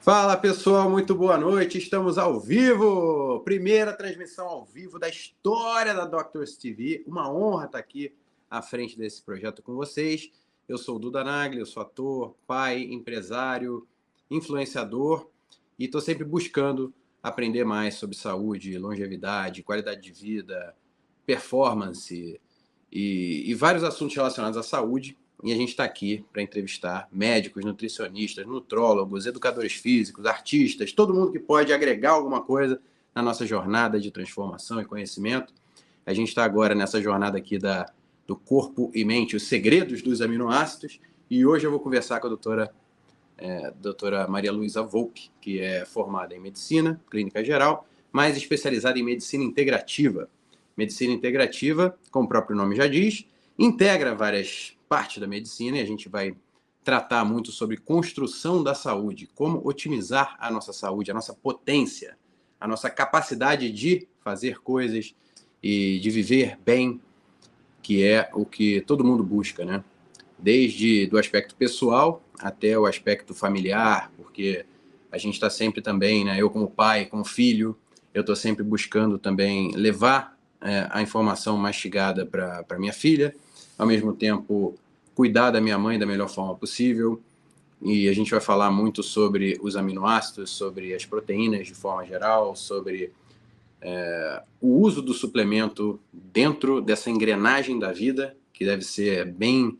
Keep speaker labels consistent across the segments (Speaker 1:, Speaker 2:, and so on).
Speaker 1: Fala pessoal, muito boa noite. Estamos ao vivo. Primeira transmissão ao vivo da história da Doctors TV. Uma honra estar aqui à frente desse projeto com vocês. Eu sou o Duda Nagli, eu sou ator, pai, empresário, influenciador e estou sempre buscando aprender mais sobre saúde, longevidade, qualidade de vida, performance e vários assuntos relacionados à saúde. E a gente está aqui para entrevistar médicos, nutricionistas, nutrólogos, educadores físicos, artistas, todo mundo que pode agregar alguma coisa na nossa jornada de transformação e conhecimento. A gente está agora nessa jornada aqui do corpo e mente, os segredos dos aminoácidos. E hoje eu vou conversar com a doutora Maria Luísa Volpi, que é formada em medicina clínica geral, mais especializada em medicina integrativa. Medicina integrativa, como o próprio nome já diz, integra várias partes da medicina e a gente vai tratar muito sobre construção da saúde, como otimizar a nossa saúde, a nossa potência, a nossa capacidade de fazer coisas e de viver bem, que é o que todo mundo busca, né? Desde do aspecto pessoal até o aspecto familiar, porque a gente está sempre também, né? Eu como pai, como filho, eu estou sempre buscando também levar a informação mastigada para minha filha, ao mesmo tempo cuidar da minha mãe da melhor forma possível. E a gente vai falar muito sobre os aminoácidos, sobre as proteínas de forma geral, sobre o uso do suplemento dentro dessa engrenagem da vida, que deve ser bem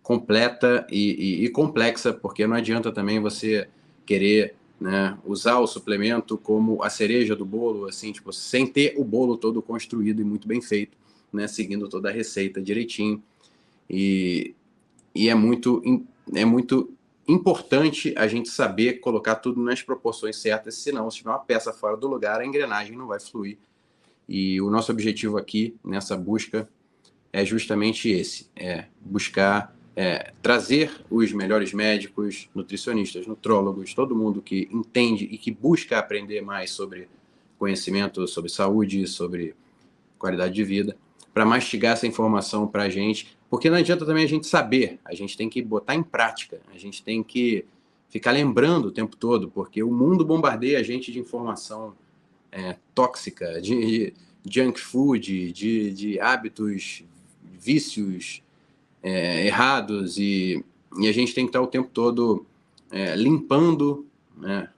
Speaker 1: completa e complexa, porque não adianta também você querer, né, usar o suplemento como a cereja do bolo, assim, tipo, sem ter o bolo todo construído e muito bem feito, né, seguindo toda a receita direitinho. E é muito importante a gente saber colocar tudo nas proporções certas, senão, se tiver uma peça fora do lugar, a engrenagem não vai fluir. E o nosso objetivo aqui, nessa busca, é justamente esse, buscar trazer os melhores médicos, nutricionistas, nutrólogos, todo mundo que entende e que busca aprender mais sobre conhecimento, sobre saúde, sobre qualidade de vida, para mastigar essa informação para a gente, porque não adianta também a gente saber, a gente tem que botar em prática, a gente tem que ficar lembrando o tempo todo, porque o mundo bombardeia a gente de informação tóxica, de junk food, de hábitos, vícios errados, e a gente tem que estar o tempo todo limpando, né,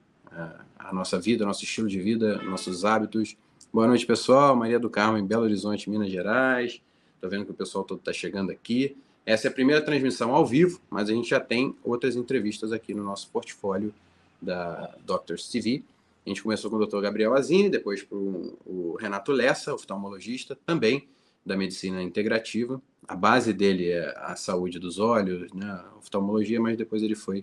Speaker 1: a nossa vida, nosso estilo de vida, nossos hábitos. Boa noite, pessoal. Maria do Carmo, em Belo Horizonte, Minas Gerais. Estou vendo que o pessoal todo está chegando aqui. Essa é a primeira transmissão ao vivo, mas a gente já tem outras entrevistas aqui no nosso portfólio da Doctors TV. A gente começou com o Dr. Gabriel Azini, depois para o Renato Lessa, oftalmologista, também da medicina integrativa. A base dele é a saúde dos olhos, né, a oftalmologia, mas depois ele foi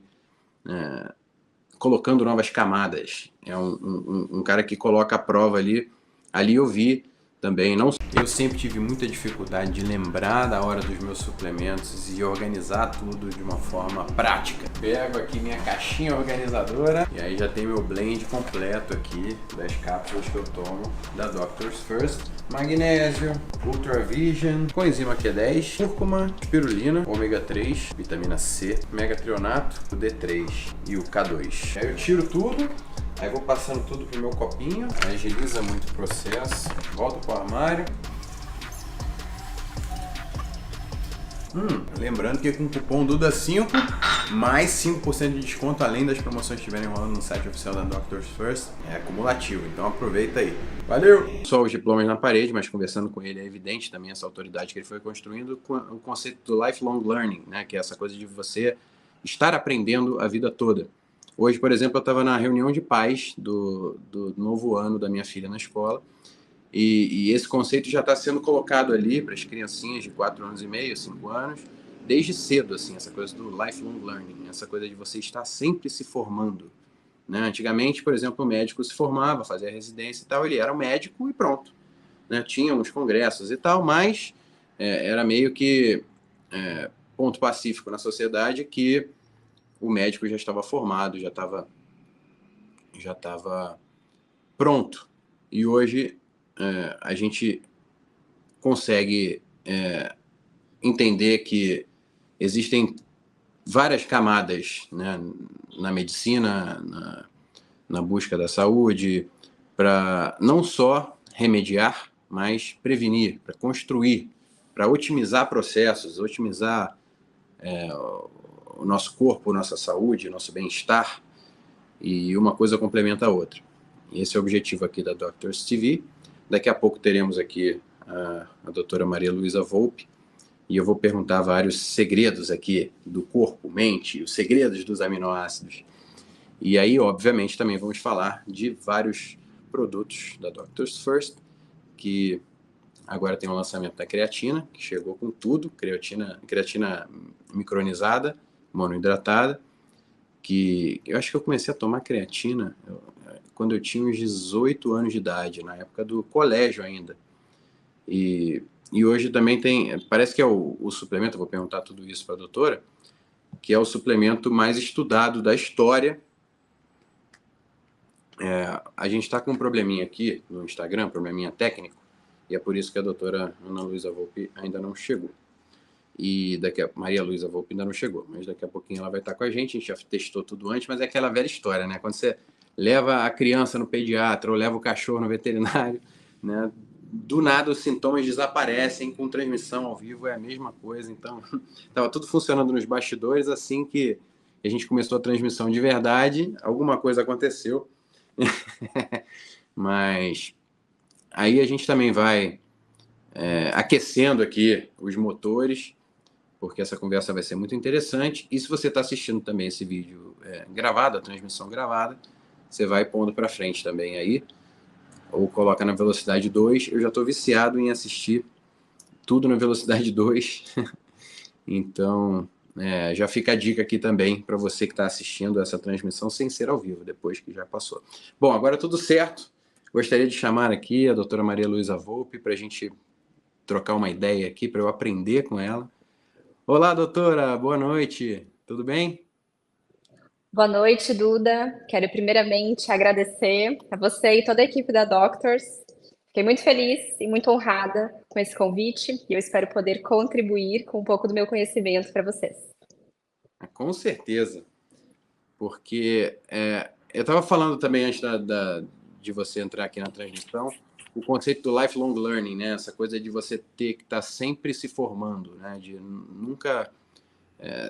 Speaker 1: colocando novas camadas. É um cara que coloca a prova ali. Ali eu vi também, não. Eu sempre tive muita dificuldade de lembrar da hora dos meus suplementos e organizar tudo de uma forma prática. Pego aqui minha caixinha organizadora e aí já tem meu blend completo aqui das cápsulas que eu tomo da Doctors First. Magnésio, Ultra Vision, coenzima Q10, cúrcuma, espirulina, ômega 3, vitamina C, megatrionato, o D3 e o K2. Aí eu tiro tudo. Aí vou passando tudo pro meu copinho, agiliza muito o processo, volto pro armário. Lembrando que com o cupom DUDA5, mais 5% de desconto, além das promoções que estiverem rolando no site oficial da Doctors First, é acumulativo, então aproveita aí. Valeu! Só os diplomas na parede, mas conversando com ele é evidente também essa autoridade que ele foi construindo com o conceito do lifelong learning, né, que é essa coisa de você estar aprendendo a vida toda. Hoje, por exemplo, eu estava na reunião de pais do novo ano da minha filha na escola e esse conceito já está sendo colocado ali para as criancinhas de 4 anos e meio, 5 anos, desde cedo, assim, essa coisa do lifelong learning, essa coisa de você estar sempre se formando. Né? Antigamente, por exemplo, o médico se formava, fazia residência e tal, ele era um médico e pronto. Né? Tinha uns congressos e tal, mas era meio que ponto pacífico na sociedade que o médico já estava formado, já estava pronto. E hoje a gente consegue entender que existem várias camadas, né, na medicina, na busca da saúde, para não só remediar, mas prevenir, para construir, para otimizar processos, otimizar o nosso corpo, nossa saúde, nosso bem-estar, e uma coisa complementa a outra. Esse é o objetivo aqui da Doctors TV. Daqui a pouco teremos aqui a doutora Maria Luísa Volpi, e eu vou perguntar vários segredos aqui do corpo, mente, os segredos dos aminoácidos. E aí, obviamente, também vamos falar de vários produtos da Doctors First, que agora tem o lançamento da creatina, que chegou com tudo, creatina micronizada, monoidratada, que eu acho que eu comecei a tomar creatina quando eu tinha uns 18 anos de idade, na época do colégio ainda. E hoje também tem, parece que é o suplemento, eu vou perguntar tudo isso para a doutora, que é o suplemento mais estudado da história. A gente está com um probleminha aqui no Instagram, probleminha técnico, e é por isso que a doutora Ana Luísa Volpi ainda não chegou. E Maria Luísa Volpi ainda não chegou, mas daqui a pouquinho ela vai estar com a gente já testou tudo antes, mas é aquela velha história, né? Quando você leva a criança no pediatra ou leva o cachorro no veterinário, né? Do nada os sintomas desaparecem, com transmissão ao vivo é a mesma coisa, então estava tudo funcionando nos bastidores, assim que a gente começou a transmissão de verdade, alguma coisa aconteceu, mas aí a gente também vai aquecendo aqui os motores, porque essa conversa vai ser muito interessante, e se você está assistindo também esse vídeo gravado, a transmissão gravada, você vai pondo para frente também aí, ou coloca na velocidade 2. Eu já estou viciado em assistir tudo na velocidade 2. Então, já fica a dica aqui também para você que está assistindo essa transmissão sem ser ao vivo, depois que já passou. Bom, agora tudo certo. Gostaria de chamar aqui a doutora Maria Luísa Volpi para a gente trocar uma ideia aqui, para eu aprender com ela. Olá, doutora, boa noite. Tudo bem?
Speaker 2: Boa noite, Duda. Quero primeiramente agradecer a você e toda a equipe da Doctors. Fiquei muito feliz e muito honrada com esse convite e eu espero poder contribuir com um pouco do meu conhecimento para vocês.
Speaker 1: Com certeza, porque eu estava falando também antes de você entrar aqui na transmissão, o conceito do lifelong learning, né? Essa coisa de você ter que estar sempre se formando, né? De nunca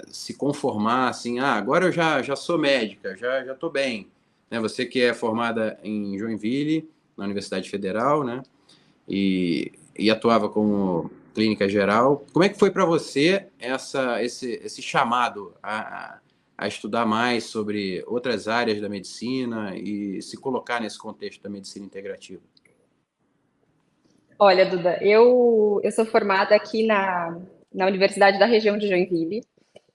Speaker 1: se conformar assim, agora eu já sou médica, já estou bem. Né? Você que é formada em Joinville, na Universidade Federal, né? E atuava como clínica geral. Como é que foi para você esse chamado a estudar mais sobre outras áreas da medicina e se colocar nesse contexto da medicina integrativa?
Speaker 2: Olha, Duda, eu sou formada aqui na Universidade da região de Joinville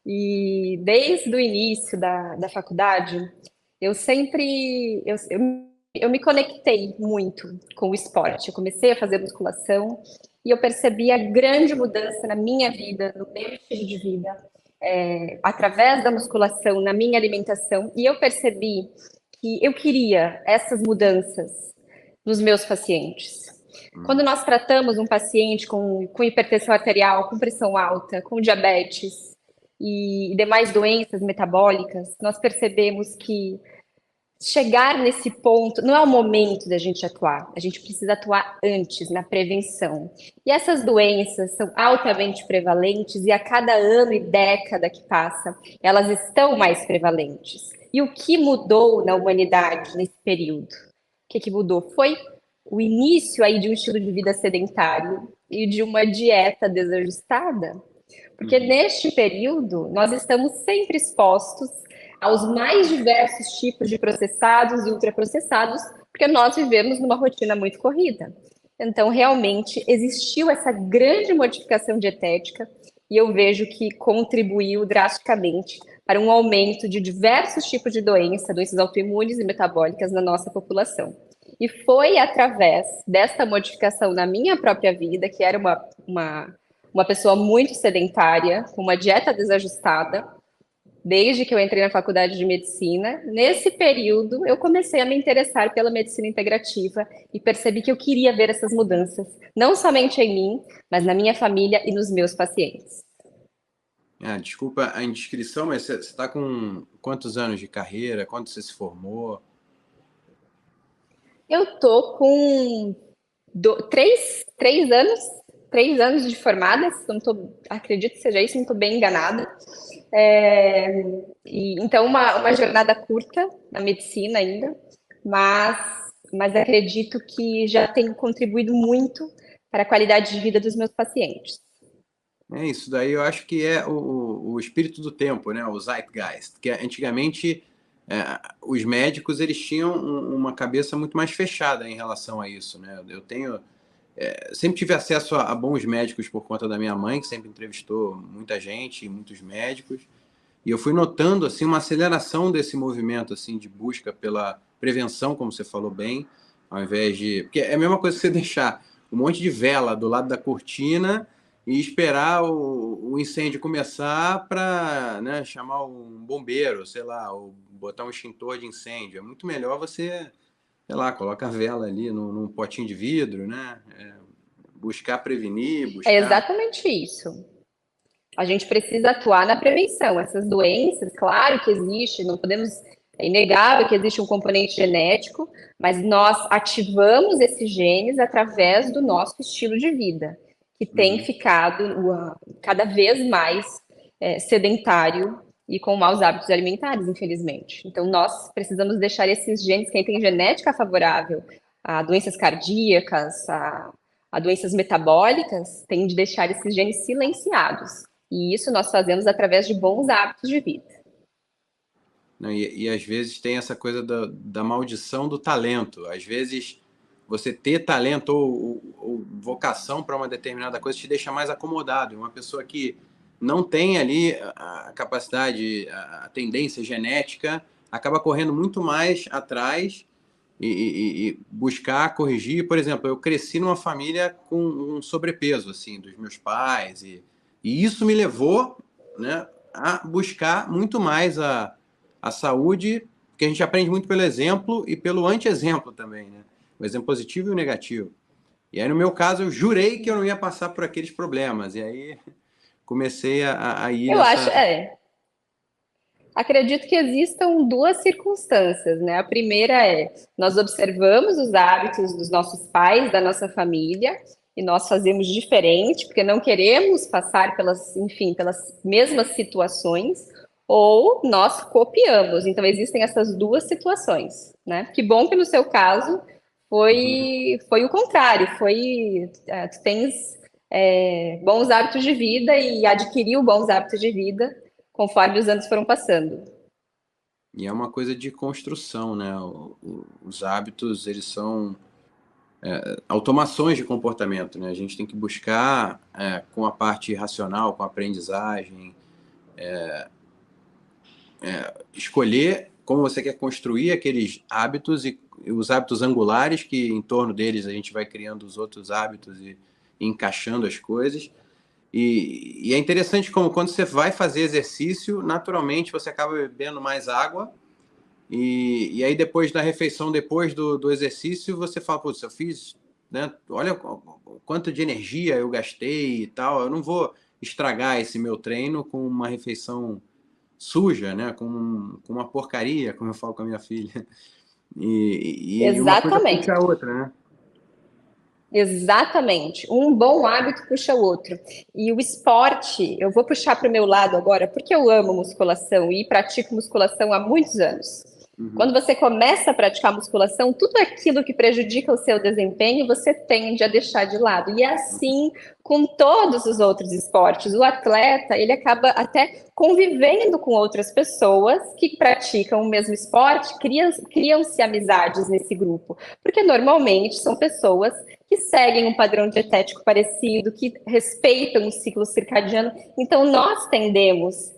Speaker 2: e desde o início da faculdade eu me conectei muito com o esporte. Eu comecei a fazer musculação e eu percebi a grande mudança na minha vida, no meu estilo de vida, através da musculação, na minha alimentação. E eu percebi que eu queria essas mudanças nos meus pacientes. Quando nós tratamos um paciente com hipertensão arterial, com pressão alta, com diabetes e demais doenças metabólicas, nós percebemos que chegar nesse ponto não é o momento da gente atuar, a gente precisa atuar antes, na prevenção. E essas doenças são altamente prevalentes e a cada ano e década que passa, elas estão mais prevalentes. E o que mudou na humanidade nesse período? O que mudou? Foi o início aí de um estilo de vida sedentário e de uma dieta desajustada. Porque neste período, nós estamos sempre expostos aos mais diversos tipos de processados e ultraprocessados, porque nós vivemos numa rotina muito corrida. Então, realmente, existiu essa grande modificação dietética e eu vejo que contribuiu drasticamente para um aumento de diversos tipos de doenças autoimunes e metabólicas na nossa população. E foi através dessa modificação na minha própria vida, que era uma pessoa muito sedentária, com uma dieta desajustada, desde que eu entrei na faculdade de medicina. Nesse período, eu comecei a me interessar pela medicina integrativa e percebi que eu queria ver essas mudanças, não somente em mim, mas na minha família e nos meus pacientes.
Speaker 1: Ah, desculpa a indiscrição, mas você está com quantos anos de carreira? Quando você se formou?
Speaker 2: Eu tô com três anos, 3 anos de formada, se eu não tô, acredito que seja isso, não estou bem enganada. É, então, uma jornada curta na medicina ainda, mas, mas acredito que já tenho contribuído muito para a qualidade de vida dos meus pacientes.
Speaker 1: É isso daí, eu acho que é o espírito do tempo, né? O Zeitgeist, que antigamente os médicos eles tinham uma cabeça muito mais fechada em relação a isso, né? Eu tenho sempre tive acesso a bons médicos por conta da minha mãe, que sempre entrevistou muita gente, muitos médicos, e eu fui notando assim uma aceleração desse movimento assim de busca pela prevenção, como você falou bem, ao invés de, porque é a mesma coisa que você deixar um monte de vela do lado da cortina e esperar o incêndio começar para, né, chamar um bombeiro, sei lá, ou botar um extintor de incêndio. É muito melhor você, sei lá, coloca a vela ali num potinho de vidro, né? Buscar prevenir,
Speaker 2: É
Speaker 1: buscar.
Speaker 2: exatamente isso. A gente precisa atuar na prevenção. Essas doenças, claro que existe, não podemos, é inegável que existe um componente genético, mas nós ativamos esses genes através do nosso estilo de vida, que tem
Speaker 1: Uhum.
Speaker 2: ficado cada vez mais sedentário e com maus hábitos alimentares, infelizmente. Então, nós precisamos deixar esses genes, quem tem genética favorável a doenças cardíacas, a doenças metabólicas, tem de deixar esses genes silenciados. E isso nós fazemos através de bons hábitos de vida.
Speaker 1: Né, e às vezes tem essa coisa da maldição do talento. Às vezes você ter talento ou vocação para uma determinada coisa te deixa mais acomodado. Uma pessoa que não tem ali a capacidade, a tendência genética, acaba correndo muito mais atrás e buscar corrigir. Por exemplo, eu cresci numa família com um sobrepeso assim dos meus pais e isso me levou, né, a buscar muito mais a saúde, porque a gente aprende muito pelo exemplo e pelo anti-exemplo também, né? O exemplo positivo e o negativo. E aí, no meu caso, eu jurei que eu não ia passar por aqueles problemas. E aí comecei a ir
Speaker 2: Eu acho,
Speaker 1: nessa.
Speaker 2: acredito que existam duas circunstâncias, né? A primeira é, nós observamos os hábitos dos nossos pais, da nossa família, e nós fazemos diferente, porque não queremos passar pelas, enfim, pelas mesmas situações, ou nós copiamos. Então, existem essas duas situações, né? Que bom que no seu caso
Speaker 1: Uhum.
Speaker 2: foi o contrário, tu tens bons hábitos de vida e adquiriu bons hábitos de vida conforme os anos foram passando.
Speaker 1: E é uma coisa de construção, né? Os hábitos, eles são automações de comportamento, né? A gente tem que buscar, com a parte racional, com a aprendizagem, escolher como você quer construir aqueles hábitos e os hábitos angulares, que em torno deles a gente vai criando os outros hábitos e encaixando as coisas. E é interessante como quando você vai fazer exercício, naturalmente você acaba bebendo mais água. E aí depois da refeição, depois do exercício, você fala, putz, eu fiz, né? Olha quanto de energia eu gastei e tal. Eu não vou estragar esse meu treino com uma refeição suja, né? Com uma porcaria, como eu falo com a minha filha. E uma coisa puxa a
Speaker 2: Exatamente.
Speaker 1: outra, né?
Speaker 2: Exatamente. Um bom hábito puxa o outro. E o esporte, eu vou puxar para o meu lado agora, porque eu amo musculação e pratico musculação há muitos anos. Quando
Speaker 1: Uhum.
Speaker 2: você começa a praticar musculação, tudo aquilo que prejudica o seu desempenho, você tende a deixar de lado. E é assim com todos os outros esportes. O atleta, ele acaba até convivendo com outras pessoas que praticam o mesmo esporte, criam-se amizades nesse grupo. Porque normalmente são pessoas que seguem um padrão dietético parecido, que respeitam o ciclo circadiano. Então, nós tendemos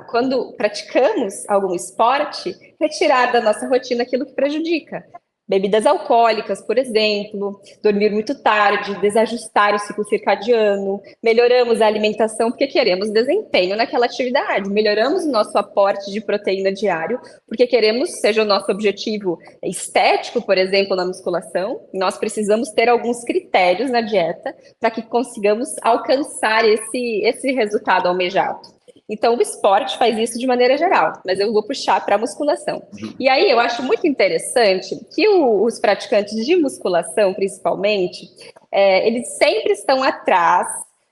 Speaker 2: quando praticamos algum esporte, retirar da nossa rotina aquilo que prejudica. Bebidas alcoólicas, por exemplo, dormir muito tarde, desajustar o ciclo circadiano, melhoramos a alimentação porque queremos desempenho naquela atividade, melhoramos o nosso aporte de proteína diário porque queremos, seja o nosso objetivo estético, por exemplo, na musculação, nós precisamos ter alguns critérios na dieta para que consigamos alcançar esse resultado almejado. Então, o esporte faz isso de maneira geral, mas eu vou puxar para a musculação. E aí, eu acho muito interessante que os praticantes de musculação, principalmente, eles sempre estão atrás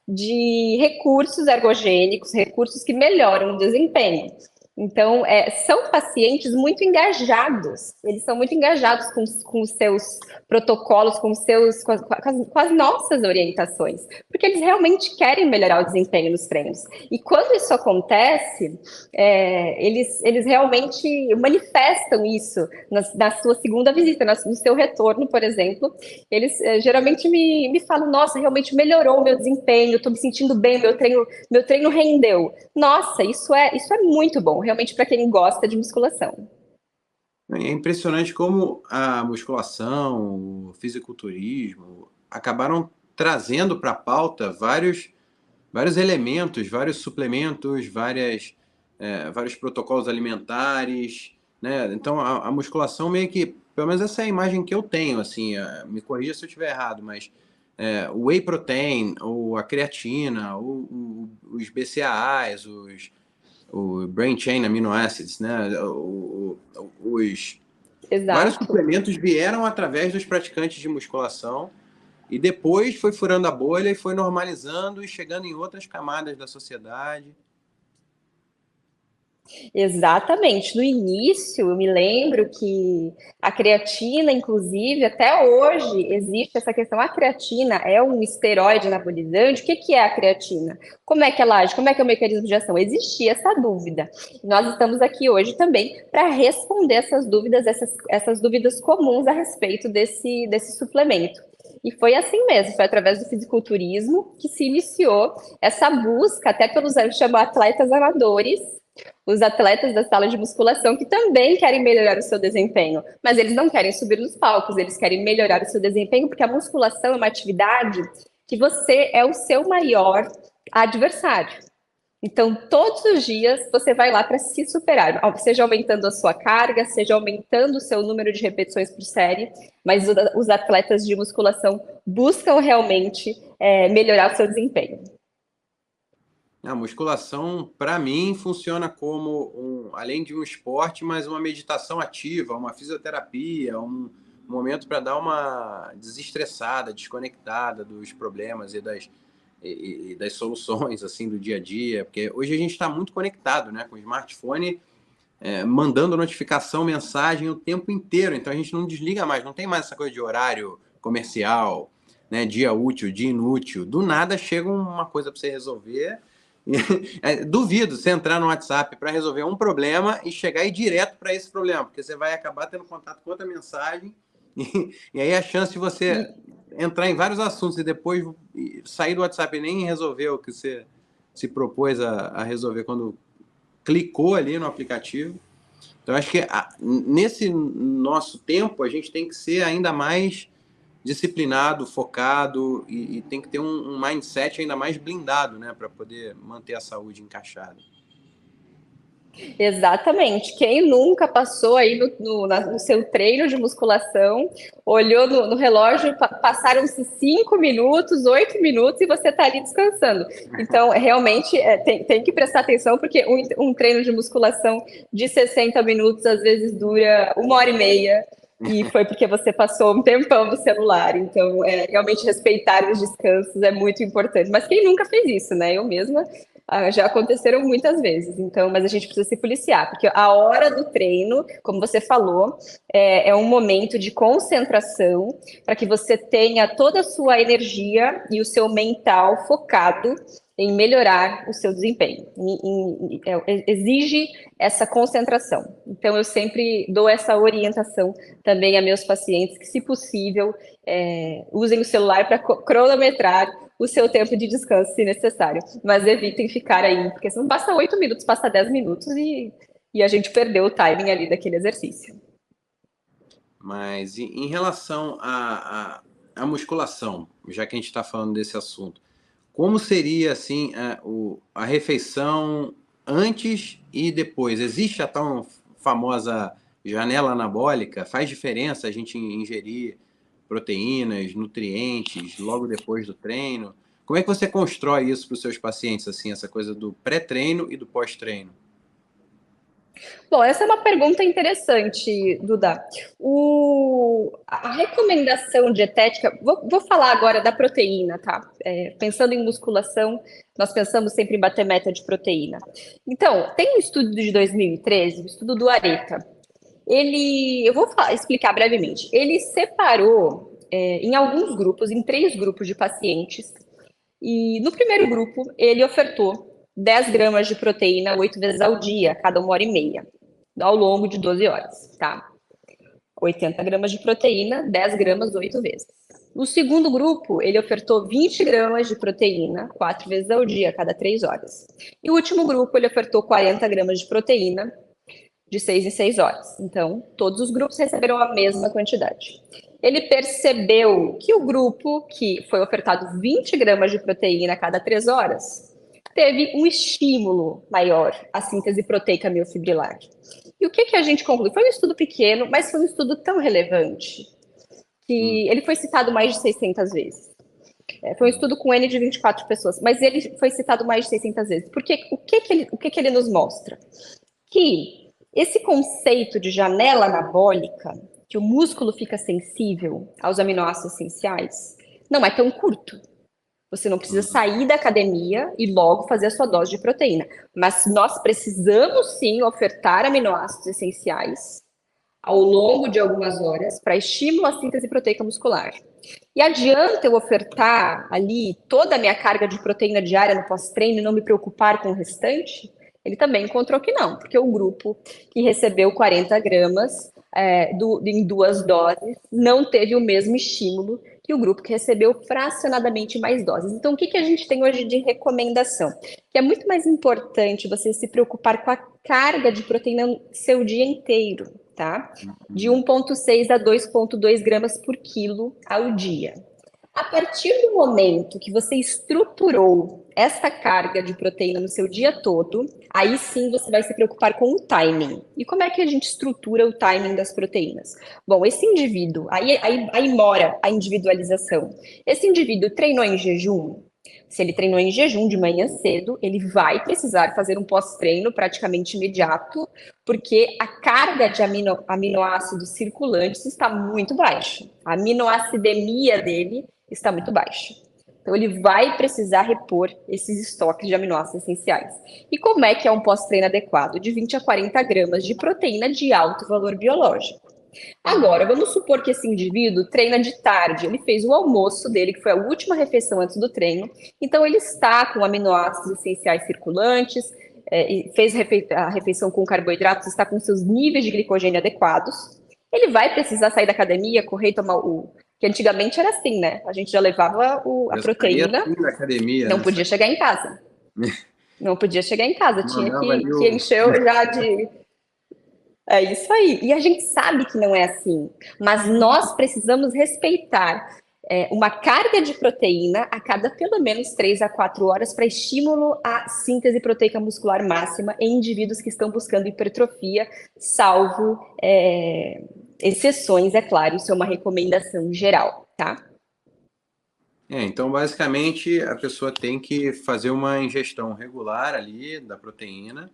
Speaker 2: de recursos ergogênicos, recursos que melhoram o desempenho. Então, são pacientes muito engajados, eles são muito engajados com os seus protocolos, com as nossas orientações, porque eles realmente querem melhorar o desempenho nos treinos. E quando isso acontece, eles realmente manifestam isso na sua segunda visita, no seu retorno, por exemplo. Eles geralmente me falam, nossa, realmente melhorou o meu desempenho, estou me sentindo bem, meu treino rendeu. Nossa, isso é muito bom, realmente, para quem gosta de musculação.
Speaker 1: É impressionante como a musculação, o fisiculturismo acabaram trazendo para a pauta vários elementos, vários suplementos, vários protocolos alimentares, né? Então a musculação meio que, pelo menos essa é a imagem que eu tenho, assim, me corrija se eu estiver errado, mas o whey protein, ou a creatina, os BCAAs, o Brain Chain Amino Acids, né? Os vários
Speaker 2: Exato.
Speaker 1: suplementos vieram através dos praticantes de musculação e depois foi furando a bolha e foi normalizando e chegando em outras camadas da sociedade.
Speaker 2: Exatamente. No início, eu me lembro que a creatina, inclusive, até hoje existe essa questão. A creatina é um esteroide anabolizante? O que que é a creatina? Como é que ela age? Como é que é o mecanismo de ação? Existia essa dúvida. Nós estamos aqui hoje também para responder essas dúvidas comuns a respeito desse suplemento. E foi assim mesmo, foi através do fisiculturismo que se iniciou essa busca, até pelos chama atletas amadores, os atletas da sala de musculação que também querem melhorar o seu desempenho, mas eles não querem subir nos palcos, eles querem melhorar o seu desempenho, porque a musculação é uma atividade que você é o seu maior adversário. Então, todos os dias você vai lá para se superar, seja aumentando a sua carga, seja aumentando o seu número de repetições por série, mas os atletas de musculação buscam realmente melhorar o seu desempenho.
Speaker 1: A musculação, para mim, funciona como, além de um esporte, mas uma meditação ativa, uma fisioterapia, um momento para dar uma desestressada, desconectada dos problemas e das soluções assim do dia a dia, porque hoje a gente está muito conectado, né, com o smartphone, mandando notificação, mensagem o tempo inteiro, então a gente não desliga mais, não tem mais essa coisa de horário comercial, né, dia útil, dia inútil, do nada chega uma coisa para você resolver. Duvido você entrar no WhatsApp para resolver um problema e chegar aí direto para esse problema, porque você vai acabar tendo contato com outra mensagem e aí a chance de você entrar em vários assuntos e depois sair do WhatsApp e nem resolver o que você se propôs a resolver quando clicou ali no aplicativo. Então, acho que nesse nosso tempo a gente tem que ser ainda mais disciplinado, focado e tem que ter um mindset ainda mais blindado, né, para poder manter a saúde encaixada.
Speaker 2: Exatamente. Quem nunca passou aí no seu treino de musculação, olhou no relógio, passaram-se 5 minutos, 8 minutos e você está ali descansando. Então, realmente, tem que prestar atenção, porque um treino de musculação de 60 minutos, às vezes, dura 1h30, e foi porque você passou um tempão no celular. Então, realmente respeitar os descansos é muito importante. Mas quem nunca fez isso, né? Eu mesma já aconteceram muitas vezes. Então, mas a gente precisa se policiar, porque a hora do treino, como você falou, é um momento de concentração para que você tenha toda a sua energia e o seu mental focado em melhorar o seu desempenho. Exige essa concentração. Então, eu sempre dou essa orientação também a meus pacientes, que, se possível, usem o celular para cronometrar o seu tempo de descanso, se necessário. Mas evitem ficar aí, porque senão passa 8 minutos, passa 10 minutos e a gente perdeu o timing ali daquele exercício.
Speaker 1: Mas em relação à musculação, já que a gente está falando desse assunto, como seria assim a refeição antes e depois? Existe a tão famosa janela anabólica? Faz diferença a gente ingerir proteínas, nutrientes logo depois do treino? Como é que você constrói isso para os seus pacientes, assim, essa coisa do pré-treino e do pós-treino?
Speaker 2: Bom, essa é uma pergunta interessante, Duda. A recomendação dietética, vou falar agora da proteína, tá? Pensando em musculação, nós pensamos sempre em bater meta de proteína. Então, tem um estudo de 2013, um estudo do Areta. Eu vou explicar brevemente. Ele separou em alguns grupos, em 3 grupos de pacientes, e no primeiro grupo, ele ofertou 10 gramas de proteína 8 vezes ao dia, cada 1 hora e meia, ao longo de 12 horas, tá? 80 gramas de proteína, 10 gramas 8 vezes. No segundo grupo, ele ofertou 20 gramas de proteína, 4 vezes ao dia, cada 3 horas. E o último grupo, ele ofertou 40 gramas de proteína, de 6 em 6 horas. Então, todos os grupos receberam a mesma quantidade. Ele percebeu que o grupo que foi ofertado 20 gramas de proteína a cada 3 horas teve um estímulo maior à síntese proteica miofibrilar. E o que a gente conclui? Foi um estudo pequeno, mas foi um estudo tão relevante que ele foi citado mais de 600 vezes. Foi um estudo com N de 24 pessoas, mas ele foi citado mais de 600 vezes. Porque o que ele nos mostra? Que esse conceito de janela anabólica, que o músculo fica sensível aos aminoácidos essenciais, não é tão curto. Você não precisa sair da academia e logo fazer a sua dose de proteína. Mas nós precisamos sim ofertar aminoácidos essenciais ao longo de algumas horas para estímulo à síntese proteica muscular. E adianta eu ofertar ali toda a minha carga de proteína diária no pós-treino e não me preocupar com o restante? Ele também encontrou que não, porque o grupo que recebeu 40 gramas em 2 doses não teve o mesmo estímulo que o grupo que recebeu fracionadamente mais doses. Então, o que a gente tem hoje de recomendação? Que é muito mais importante você se preocupar com a carga de proteína no seu dia inteiro, tá? De 1,6 a 2,2 gramas por quilo ao dia. A partir do momento que você estruturou essa carga de proteína no seu dia todo, aí sim você vai se preocupar com o timing. E como é que a gente estrutura o timing das proteínas? Bom, esse indivíduo, aí mora a individualização. Esse indivíduo treinou em jejum? Se ele treinou em jejum de manhã cedo, ele vai precisar fazer um pós-treino praticamente imediato, porque a carga de aminoácidos circulantes está muito baixa. A aminoacidemia dele está muito baixa. Então, ele vai precisar repor esses estoques de aminoácidos essenciais. E como é que é um pós-treino adequado? De 20 a 40 gramas de proteína de alto valor biológico. Agora, vamos supor que esse indivíduo treina de tarde, ele fez o almoço dele, que foi a última refeição antes do treino, então ele está com aminoácidos essenciais circulantes, fez a refeição com carboidratos, está com seus níveis de glicogênio adequados, ele vai precisar sair da academia, correr e tomar que antigamente era assim, né? A gente já levava a proteína,
Speaker 1: assim da academia,
Speaker 2: não
Speaker 1: né?
Speaker 2: podia chegar em casa. Não podia chegar em casa, tinha que
Speaker 1: o...
Speaker 2: encher já de... É isso aí. E a gente sabe que não é assim, mas nós precisamos respeitar uma carga de proteína a cada pelo menos 3 a 4 horas para estímulo à síntese proteica muscular máxima em indivíduos que estão buscando hipertrofia, salvo exceções, é claro, isso é uma recomendação geral, tá?
Speaker 1: Então, basicamente, a pessoa tem que fazer uma ingestão regular ali da proteína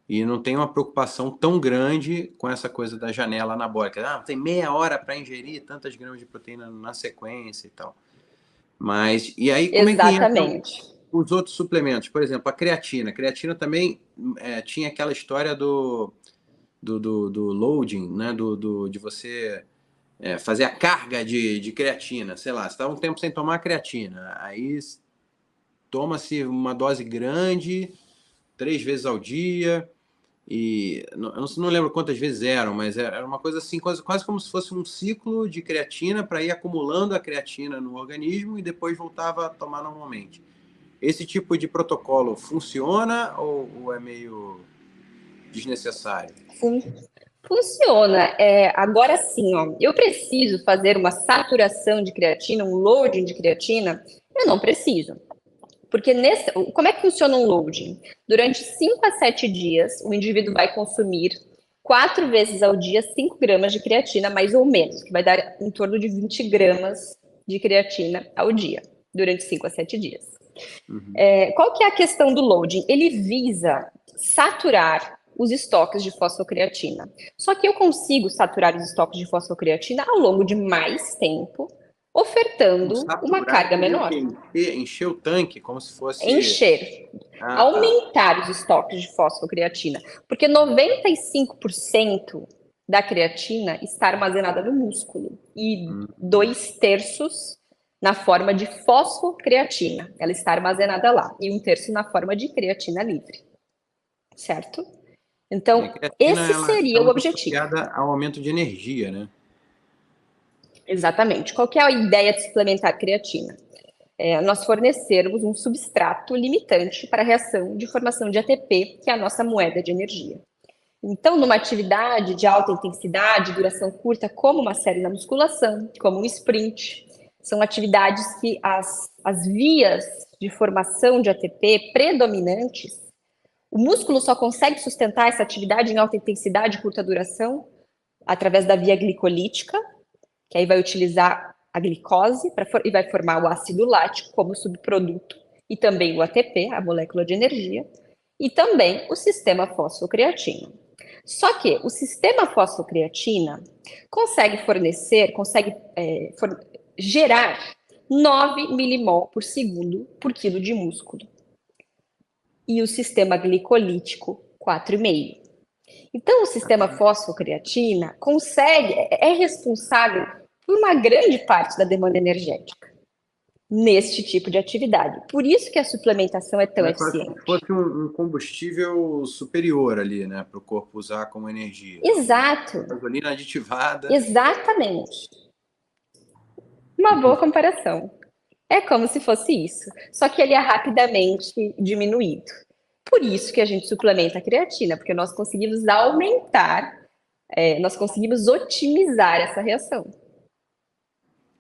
Speaker 1: e não tem uma preocupação tão grande com essa coisa da janela anabólica. Tem meia hora para ingerir tantas gramas de proteína na sequência e tal. Mas, e aí, como é que entram os outros suplementos? Por exemplo, a creatina. A creatina também tinha aquela história do loading, né? De você fazer a carga de creatina. Sei lá, você está um tempo sem tomar creatina. Aí toma-se uma dose grande, 3 vezes ao dia. E eu não lembro quantas vezes eram, mas era uma coisa assim, quase como se fosse um ciclo de creatina para ir acumulando a creatina no organismo e depois voltava a tomar normalmente. Esse tipo de protocolo funciona ou é meio desnecessário?
Speaker 2: Funciona. Agora sim, ó, eu preciso fazer uma saturação de creatina, um loading de creatina? Eu não preciso. Porque como é que funciona um loading? Durante 5 a 7 dias, o indivíduo vai consumir 4 vezes ao dia 5 gramas de creatina, mais ou menos, que vai dar em torno de 20 gramas de creatina ao dia, durante 5 a 7 dias.
Speaker 1: Uhum.
Speaker 2: Qual que é a questão do loading? Ele visa saturar os estoques de fosfocreatina. Só que eu consigo saturar os estoques de fosfocreatina ao longo de mais tempo, ofertando uma
Speaker 1: Saturar
Speaker 2: carga
Speaker 1: seria o
Speaker 2: menor.
Speaker 1: quê? Encher o tanque, como se fosse...
Speaker 2: Encher.
Speaker 1: Ah, tá.
Speaker 2: Aumentar os estoques de fosfocreatina. Porque 95% da creatina está armazenada no músculo. E 2/3 na forma de fosfocreatina. Ela está armazenada lá. E 1/3 na forma de creatina livre. Certo?
Speaker 1: E a
Speaker 2: Então,
Speaker 1: creatina,
Speaker 2: esse
Speaker 1: ela
Speaker 2: seria
Speaker 1: está
Speaker 2: o
Speaker 1: muito
Speaker 2: objetivo.
Speaker 1: associada ao aumento de energia, né?
Speaker 2: Exatamente. Qual que é a ideia de suplementar creatina? Nós fornecermos um substrato limitante para a reação de formação de ATP, que é a nossa moeda de energia. Então, numa atividade de alta intensidade, duração curta, como uma série na musculação, como um sprint, são atividades que as vias de formação de ATP predominantes, o músculo só consegue sustentar essa atividade em alta intensidade e curta duração através da via glicolítica, que aí vai utilizar a glicose e vai formar o ácido lático como subproduto, e também o ATP, a molécula de energia, e também o sistema fosfocreatina. Só que o sistema fosfocreatina consegue gerar 9 milimol por segundo por quilo de músculo. E o sistema glicolítico, 4,5. Então, o sistema fosfocreatina é responsável por uma grande parte da demanda energética neste tipo de atividade. Por isso que a suplementação é tão
Speaker 1: É quase como se
Speaker 2: eficiente.
Speaker 1: fosse um combustível superior ali, né? Para o corpo usar como energia.
Speaker 2: Exato,
Speaker 1: Gasolina aditivada.
Speaker 2: exatamente. Uma boa comparação. É como se fosse isso, só que ele é rapidamente diminuído. Por isso que a gente suplementa a creatina, porque nós conseguimos aumentar, nós conseguimos otimizar essa reação.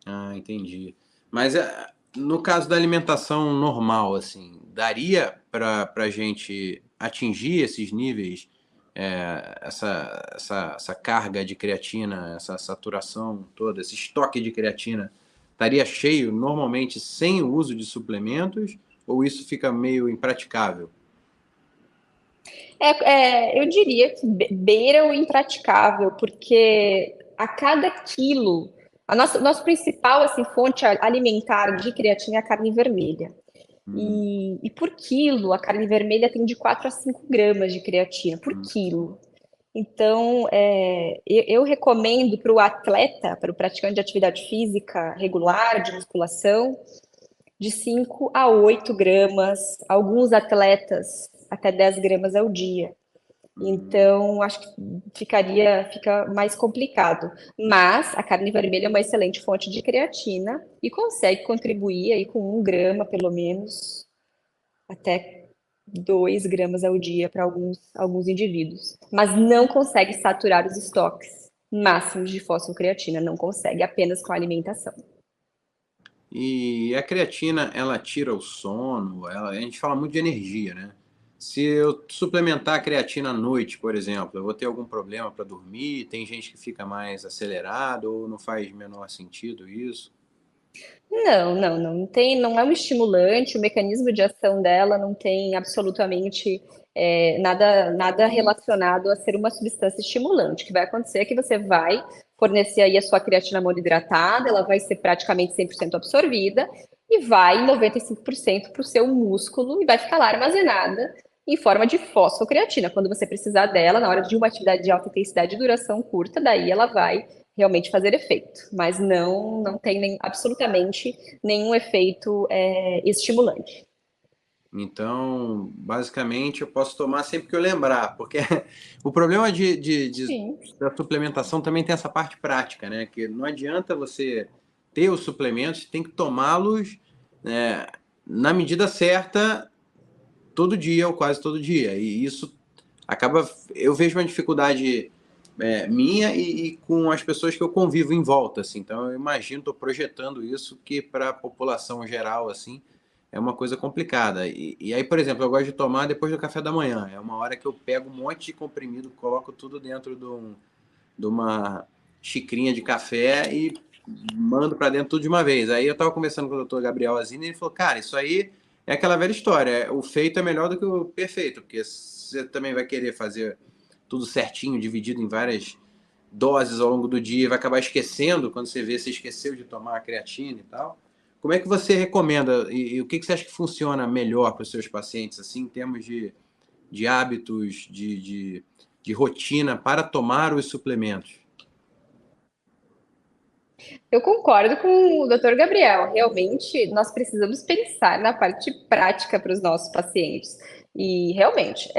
Speaker 1: Ah, entendi. Mas no caso da alimentação normal, assim, daria para a gente atingir esses níveis, essa carga de creatina, essa saturação toda, esse estoque de creatina, estaria cheio normalmente sem o uso de suplementos, ou isso fica meio impraticável?
Speaker 2: Eu diria que beira o impraticável, porque a cada quilo, nosso principal assim, fonte alimentar de creatina é a carne vermelha. E por quilo, a carne vermelha tem de 4 a 5 gramas de creatina por quilo. Então, eu recomendo para o atleta, para o praticante de atividade física regular, de musculação, de 5 a 8 gramas, alguns atletas até 10 gramas ao dia. Então, acho que fica mais complicado. Mas a carne vermelha é uma excelente fonte de creatina e consegue contribuir aí com 1 grama, pelo menos, até 2 gramas ao dia para alguns indivíduos. Mas não consegue saturar os estoques máximos de fosfocreatina, não consegue, apenas com a alimentação.
Speaker 1: E a creatina, ela tira o sono, a gente fala muito de energia, né? Se eu suplementar a creatina à noite, por exemplo, eu vou ter algum problema para dormir? Tem gente que fica mais acelerado ou não faz menor sentido isso?
Speaker 2: Não tem, não é um estimulante, o mecanismo de ação dela não tem absolutamente nada relacionado a ser uma substância estimulante. O que vai acontecer é que você vai fornecer aí a sua creatina monoidratada, ela vai ser praticamente 100% absorvida e vai 95% para o seu músculo e vai ficar lá armazenada em forma de fosfocreatina. Quando você precisar dela, na hora de uma atividade de alta intensidade de duração curta, daí ela vai realmente fazer efeito, mas não tem absolutamente nenhum efeito estimulante.
Speaker 1: Então, basicamente, eu posso tomar sempre que eu lembrar, porque o problema
Speaker 2: Sim.
Speaker 1: da suplementação também tem essa parte prática, né? Que não adianta você ter os suplementos, você tem que tomá-los, né, na medida certa todo dia ou quase todo dia. E isso acaba. Eu vejo uma dificuldade minha e com as pessoas que eu convivo em volta, assim. Então, eu imagino, estou projetando isso, que para a população geral, assim, é uma coisa complicada. E aí, por exemplo, eu gosto de tomar depois do café da manhã. É uma hora que eu pego um monte de comprimido, coloco tudo dentro de uma xicrinha de café e mando para dentro tudo de uma vez. Aí eu estava conversando com o doutor Gabriel Azini e ele falou, cara, isso aí é aquela velha história. O feito é melhor do que o perfeito, porque você também vai querer fazer tudo certinho, dividido em várias doses ao longo do dia, vai acabar esquecendo, quando você vê, você esqueceu de tomar a creatina e tal. Como é que você recomenda e o que você acha que funciona melhor para os seus pacientes, assim, em termos de hábitos, de rotina para tomar os suplementos?
Speaker 2: Eu concordo com o Dr. Gabriel. Realmente, nós precisamos pensar na parte prática para os nossos pacientes. E realmente,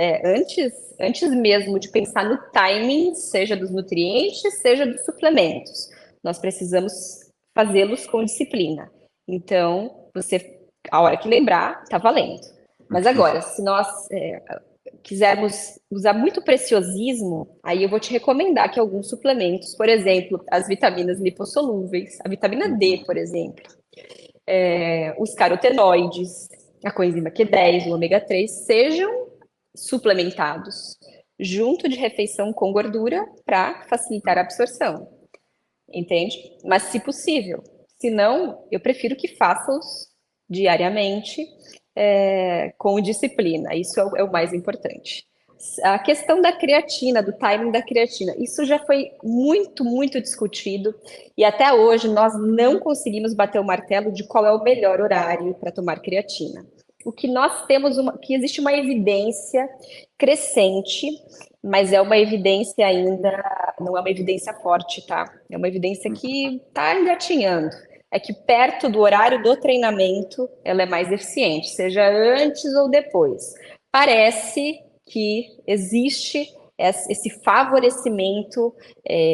Speaker 2: antes mesmo de pensar no timing, seja dos nutrientes, seja dos suplementos, nós precisamos fazê-los com disciplina. Então, você, a hora que lembrar, está valendo. Mas agora, se nós quisermos usar muito preciosismo, aí eu vou te recomendar que alguns suplementos, por exemplo, as vitaminas lipossolúveis, a vitamina D, por exemplo, os carotenoides, a coenzima Q10, o ômega 3, sejam suplementados junto de refeição com gordura para facilitar a absorção, entende? Mas se possível. Se não, eu prefiro que faça-os diariamente, com disciplina. Isso é o mais importante. A questão da creatina, do timing da creatina, isso já foi muito, muito discutido e até hoje nós não conseguimos bater o martelo de qual é o melhor horário para tomar creatina. O que nós temos, que existe uma evidência crescente, mas é uma evidência ainda, não é uma evidência forte, tá? É uma evidência que está engatinhando. É que perto do horário do treinamento ela é mais eficiente, seja antes ou depois. Parece que existe esse favorecimento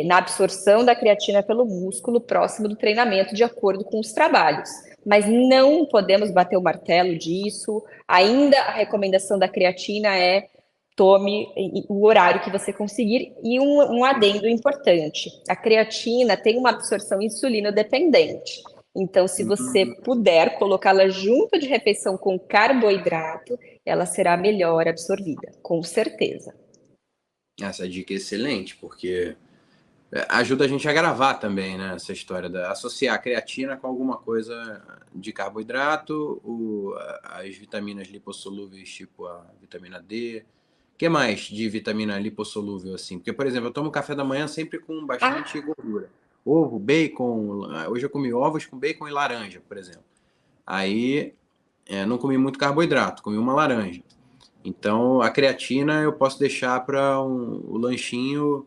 Speaker 2: na absorção da creatina pelo músculo próximo do treinamento, de acordo com os trabalhos. Mas não podemos bater o martelo disso. Ainda a recomendação da creatina é tome o horário que você conseguir. E um adendo importante: a creatina tem uma absorção insulina dependente. Então, se você puder colocá-la junto de refeição com carboidrato, ela será melhor absorvida, com certeza.
Speaker 1: Essa dica é excelente, porque ajuda a gente a gravar também, né? Essa história de associar a creatina com alguma coisa de carboidrato, as vitaminas lipossolúveis, tipo a vitamina D. O que mais de vitamina lipossolúvel, assim? Porque, por exemplo, eu tomo café da manhã sempre com bastante gordura. Ovo, bacon. Hoje eu comi ovos com bacon e laranja, por exemplo. Aí não comi muito carboidrato, comi uma laranja. Então, a creatina eu posso deixar para o lanchinho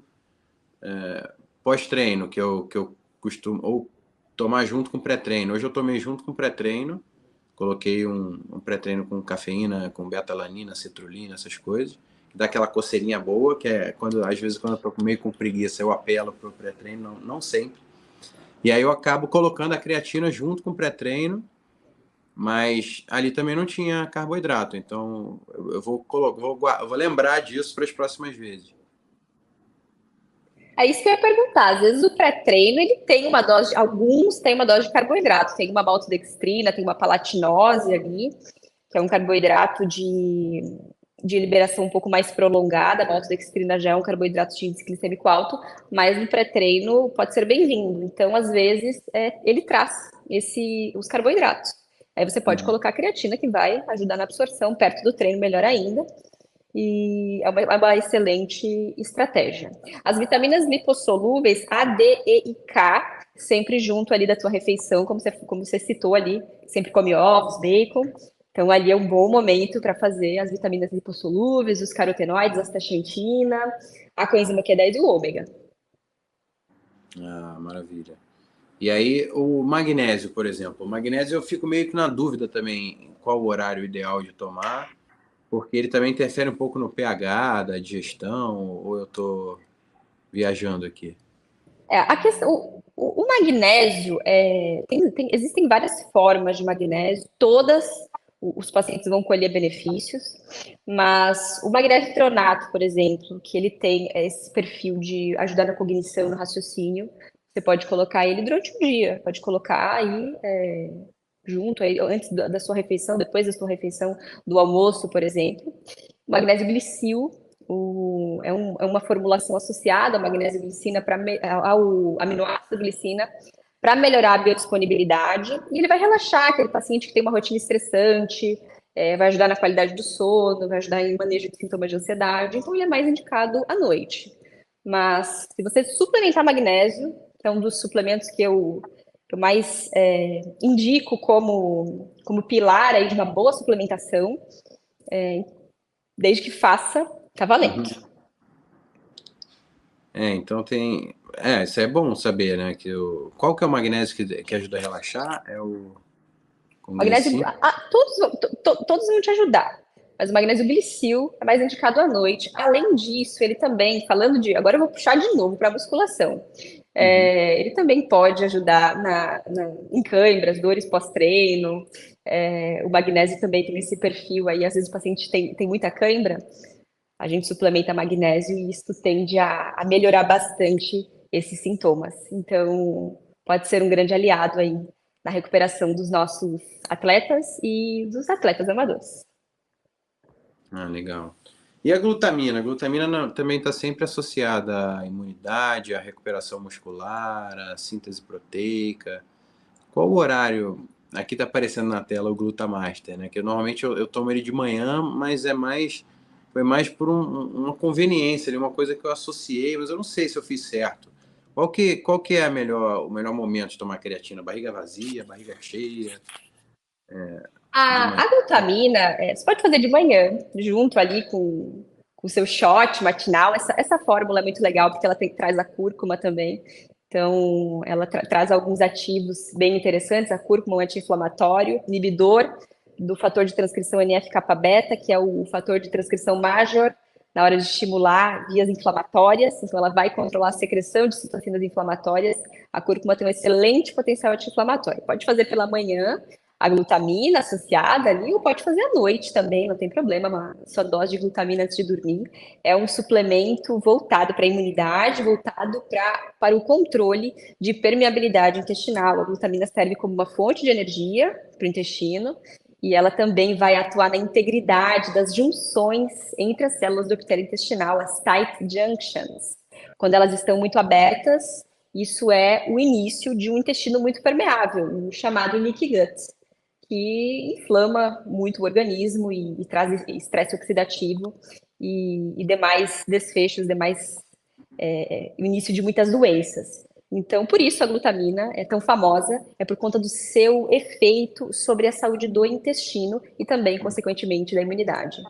Speaker 1: pós-treino, que eu costumo, ou tomar junto com pré-treino. Hoje eu tomei junto com pré-treino, coloquei um pré-treino com cafeína, com beta-alanina, citrulina, essas coisas, que dá aquela coceirinha boa, que é às vezes quando eu tô meio com preguiça, eu apelo pro pré-treino, não sempre. E aí eu acabo colocando a creatina junto com o pré-treino, mas ali também não tinha carboidrato, então eu vou lembrar disso para as próximas vezes.
Speaker 2: É isso que eu ia perguntar. Às vezes o pré-treino ele tem uma dose, alguns têm uma dose de carboidrato, tem uma maltodextrina, tem uma palatinose ali, que é um carboidrato de liberação um pouco mais prolongada. A maltodextrina já é um carboidrato de índice glicêmico alto, mas no pré-treino pode ser bem-vindo. Então, às vezes, ele traz os carboidratos. Aí você pode colocar a creatina, que vai ajudar na absorção perto do treino, melhor ainda. E é uma excelente estratégia. As vitaminas lipossolúveis, A, D, E e K, sempre junto ali da tua refeição, como você citou ali, sempre come ovos, bacon. Então, ali é um bom momento para fazer as vitaminas lipossolúveis, os carotenoides, a astaxantina, a coenzima Q10 e o ômega.
Speaker 1: Ah, maravilha. E aí, o magnésio, por exemplo. O magnésio eu fico meio que na dúvida também qual o horário ideal de tomar, porque ele também interfere um pouco no pH da digestão, ou eu estou viajando aqui?
Speaker 2: A questão, o magnésio, existem várias formas de magnésio, todas os pacientes vão colher benefícios, mas o magnésio treonato, por exemplo, que ele tem esse perfil de ajudar na cognição, no raciocínio, você pode colocar ele durante o dia, pode colocar aí junto, aí, antes da sua refeição, depois da sua refeição, do almoço, por exemplo. O magnésio glicil é uma formulação associada ao magnésio glicina ao aminoácido glicina para melhorar a biodisponibilidade, e ele vai relaxar aquele paciente que tem uma rotina estressante, vai ajudar na qualidade do sono, vai ajudar em manejo de sintomas de ansiedade, então ele é mais indicado à noite. Mas se você suplementar magnésio, que é um dos suplementos que eu mais indico como pilar aí de uma boa suplementação, desde que faça, tá valendo.
Speaker 1: Então tem. Isso é bom saber, né? Qual que é o magnésio que ajuda a relaxar? É o.
Speaker 2: O magnésio, todos vão te ajudar, mas o magnésio glicil é mais indicado à noite. Além disso, ele também, falando de. Agora eu vou puxar de novo para a musculação. Ele também pode ajudar em câimbras, dores pós-treino. O magnésio também tem esse perfil aí, às vezes o paciente tem muita cãibra, a gente suplementa magnésio e isso tende a melhorar bastante esses sintomas. Então, pode ser um grande aliado aí na recuperação dos nossos atletas e dos atletas amadores.
Speaker 1: Ah, legal. E a glutamina? A glutamina também está sempre associada à imunidade, à recuperação muscular, à síntese proteica. Qual o horário? Aqui está aparecendo na tela o Glutamaster, né? Que normalmente eu tomo ele de manhã, mas foi mais por uma conveniência, uma coisa que eu associei, mas eu não sei se eu fiz certo. Qual que é o melhor momento de tomar creatina? Barriga vazia, barriga cheia?
Speaker 2: A glutamina, você pode fazer de manhã, junto ali com o seu shot matinal. Essa fórmula é muito legal, porque ela traz a cúrcuma também. Então, ela traz alguns ativos bem interessantes. A cúrcuma é um anti-inflamatório, inibidor do fator de transcrição NF-kappa-beta, que é o fator de transcrição major na hora de estimular vias inflamatórias. Então, ela vai controlar a secreção de citocinas inflamatórias. A cúrcuma tem um excelente potencial anti-inflamatório. Pode fazer pela manhã, a glutamina associada ali, ou pode fazer à noite também, não tem problema, uma sua dose de glutamina antes de dormir. É um suplemento voltado para a imunidade, voltado para o controle de permeabilidade intestinal. A glutamina serve como uma fonte de energia para o intestino e ela também vai atuar na integridade das junções entre as células do epitélio intestinal, as tight junctions. Quando elas estão muito abertas, isso é o início de um intestino muito permeável, um chamado leaky gut, que inflama muito o organismo e traz estresse oxidativo e demais desfechos, início de muitas doenças. Então, por isso a glutamina é tão famosa, é por conta do seu efeito sobre a saúde do intestino e também, consequentemente, da imunidade.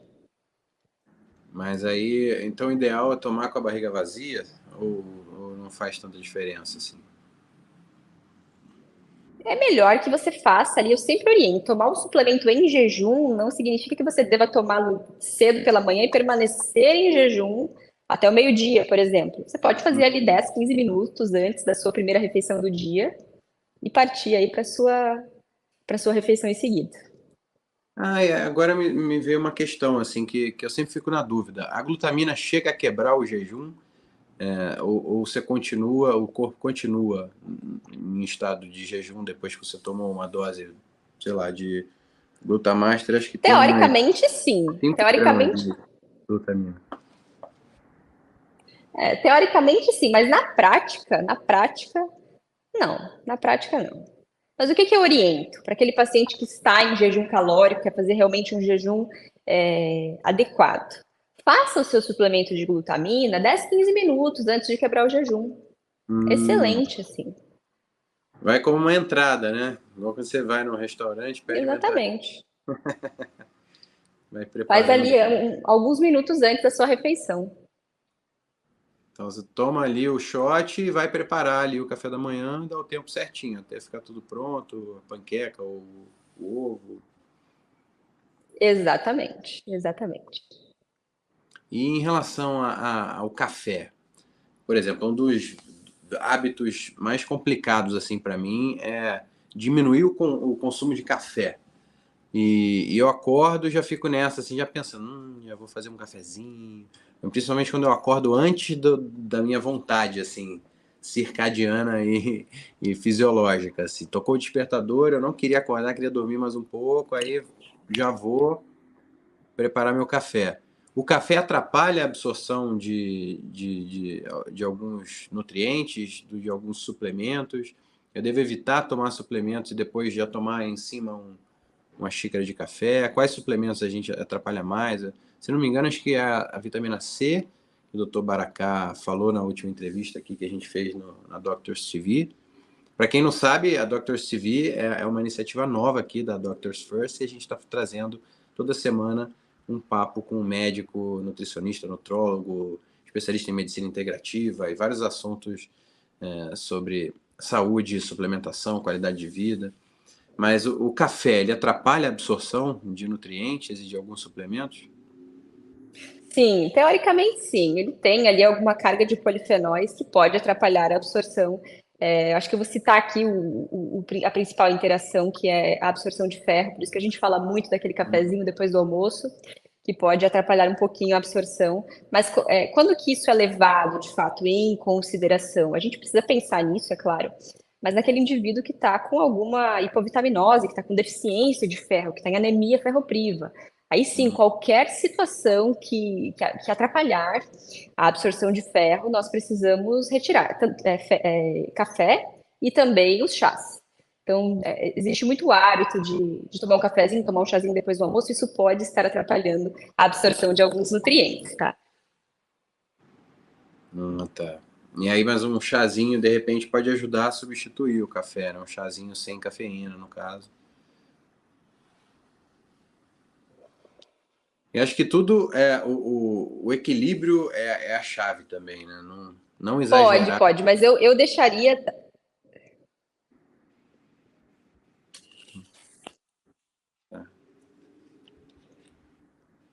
Speaker 1: Mas aí, então o ideal é tomar com a barriga vazia ou não faz tanta diferença assim?
Speaker 2: É melhor que você faça ali, eu sempre oriento, tomar o suplemento em jejum não significa que você deva tomá-lo cedo pela manhã e permanecer em jejum até o meio-dia, por exemplo. Você pode fazer ali 10, 15 minutos antes da sua primeira refeição do dia e partir aí para sua refeição em seguida.
Speaker 1: Agora me veio uma questão assim que eu sempre fico na dúvida. A glutamina chega a quebrar o jejum? Ou o corpo continua em estado de jejum depois que você tomou uma dose, sei lá, de glutamaster, acho que tem
Speaker 2: Teoricamente, sim.
Speaker 1: 5 gramas de glutamina.
Speaker 2: Teoricamente, sim, mas na prática, não. Na prática, não. Mas o que eu oriento? Para aquele paciente que está em jejum calórico, quer fazer realmente um jejum adequado. Faça o seu suplemento de glutamina 10, 15 minutos antes de quebrar o jejum. Excelente, assim.
Speaker 1: Vai como uma entrada, né? Igual quando você vai num restaurante, pede
Speaker 2: Exatamente.
Speaker 1: uma entrada. Vai
Speaker 2: Faz
Speaker 1: preparando.
Speaker 2: ali alguns minutos antes da sua refeição.
Speaker 1: Então você toma ali o shot e vai preparar ali o café da manhã e dá o tempo certinho, até ficar tudo pronto, a panqueca, o ovo.
Speaker 2: Exatamente.
Speaker 1: E em relação ao café, por exemplo, um dos hábitos mais complicados assim para mim é diminuir o consumo de café. E eu acordo, já fico nessa, assim, já pensando, já vou fazer um cafezinho. Principalmente quando eu acordo antes da minha vontade, assim, circadiana e fisiológica. Assim. Tocou o despertador, eu não queria acordar, queria dormir mais um pouco, aí já vou preparar meu café. O café atrapalha a absorção de alguns nutrientes, de alguns suplementos. Eu devo evitar tomar suplementos e depois já tomar em cima uma xícara de café. Quais suplementos a gente atrapalha mais? Se não me engano, acho que é a vitamina C, que o Dr. Baracá falou na última entrevista aqui que a gente fez na Doctors TV. Para quem não sabe, a Doctors TV é uma iniciativa nova aqui da Doctors First e a gente está trazendo toda semana um papo com um médico, nutricionista, nutrólogo, especialista em medicina integrativa e vários assuntos sobre saúde, suplementação, qualidade de vida. Mas o café, ele atrapalha a absorção de nutrientes e de alguns suplementos?
Speaker 2: Sim, teoricamente sim. Ele tem ali alguma carga de polifenóis que pode atrapalhar a absorção. Acho que eu vou citar aqui a principal interação, que é a absorção de ferro, por isso que a gente fala muito daquele cafezinho depois do almoço, que pode atrapalhar um pouquinho a absorção. Mas quando que isso é levado, de fato, em consideração? A gente precisa pensar nisso, é claro, mas naquele indivíduo que está com alguma hipovitaminose, que está com deficiência de ferro, que está em anemia ferropriva. Aí sim, qualquer situação que atrapalhar a absorção de ferro, nós precisamos retirar café e também os chás. Então, existe muito hábito de tomar um cafezinho, tomar um chazinho depois do almoço, isso pode estar atrapalhando a absorção de alguns nutrientes, tá?
Speaker 1: Tá. E aí, mas um chazinho, de repente, pode ajudar a substituir o café, né? Um chazinho sem cafeína, no caso. Eu acho que tudo o equilíbrio é a chave também, né? Não exagerar.
Speaker 2: Pode, mas eu deixaria.
Speaker 1: Tá?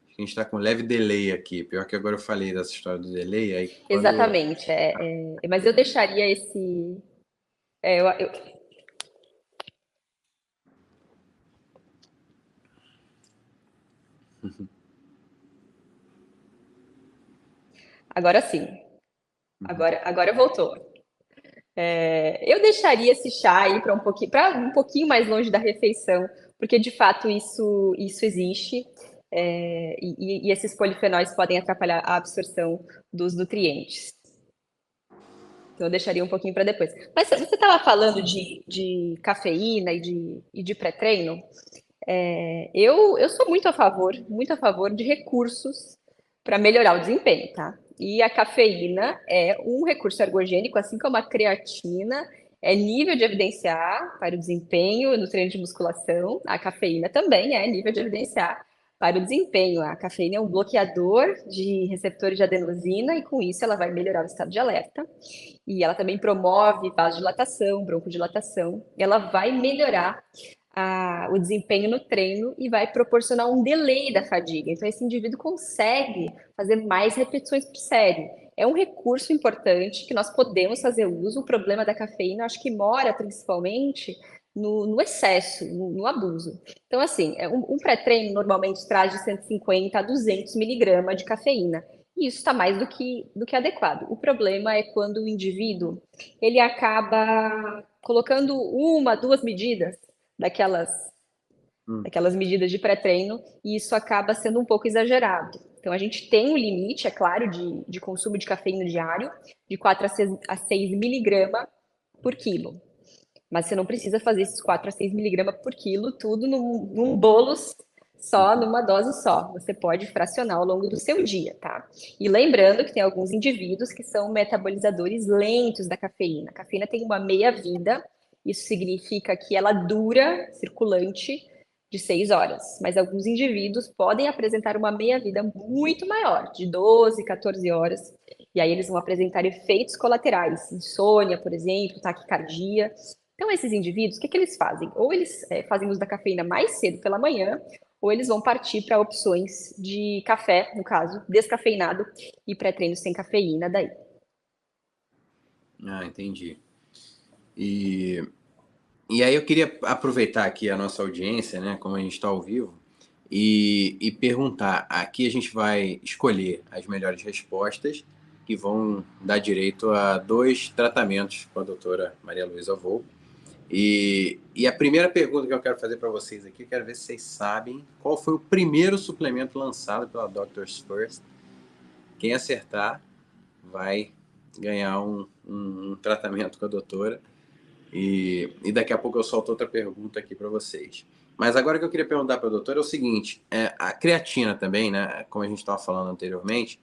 Speaker 1: A gente está com um leve delay aqui. Pior que agora eu falei dessa história do delay, aí quando.
Speaker 2: Exatamente, mas eu deixaria esse. é, eu- eu- agora sim, agora voltou. Eu deixaria esse chá aí para um pouquinho mais longe da refeição, porque de fato isso existe, e esses polifenóis podem atrapalhar a absorção dos nutrientes. Então eu deixaria um pouquinho para depois. Mas você estava falando de cafeína e de pré-treino. Eu sou muito a favor de recursos para melhorar o desempenho, tá? E a cafeína é um recurso ergogênico, assim como a creatina é nível de evidenciar para o desempenho no treino de musculação, a cafeína também é nível de evidenciar para o desempenho. A cafeína é um bloqueador de receptores de adenosina e com isso ela vai melhorar o estado de alerta. E ela também promove vasodilatação, broncodilatação. Ela vai melhorar o desempenho no treino e vai proporcionar um delay da fadiga. Então, esse indivíduo consegue fazer mais repetições por série. É um recurso importante que nós podemos fazer uso. O problema da cafeína, acho que mora principalmente no excesso, no abuso. Então, assim, um pré-treino normalmente traz de 150 a 200 miligramas de cafeína. E isso está mais do que adequado. O problema é quando o indivíduo ele acaba colocando uma, duas medidas daquelas,
Speaker 1: Hum.
Speaker 2: daquelas medidas de pré-treino, e isso acaba sendo um pouco exagerado. Então, a gente tem um limite, é claro, de consumo de cafeína diário, de 4 a 6 miligramas por quilo. Mas você não precisa fazer esses 4 a 6 miligramas por quilo, tudo num bolo só, numa dose só. Você pode fracionar ao longo do seu dia, tá? E lembrando que tem alguns indivíduos que são metabolizadores lentos da cafeína. A cafeína tem uma meia-vida, isso significa que ela dura circulante de 6 horas, mas alguns indivíduos podem apresentar uma meia-vida muito maior, de 12, 14 horas, e aí eles vão apresentar efeitos colaterais, insônia, por exemplo, taquicardia. Então, esses indivíduos, o que eles fazem? Ou eles fazem uso da cafeína mais cedo pela manhã, ou eles vão partir para opções de café, no caso, descafeinado e pré-treino sem cafeína daí.
Speaker 1: Entendi. E E aí eu queria aproveitar aqui a nossa audiência, né, como a gente está ao vivo, e perguntar. Aqui a gente vai escolher as melhores respostas que vão dar direito a 2 tratamentos com a doutora Maria Luísa Volpi. E a primeira pergunta que eu quero fazer para vocês aqui, eu quero ver se vocês sabem qual foi o primeiro suplemento lançado pela Doctors First. Quem acertar vai ganhar um tratamento com a doutora. E daqui a pouco eu solto outra pergunta aqui para vocês. Mas agora que eu queria perguntar para a doutora é o seguinte, a creatina também, né, como a gente estava falando anteriormente,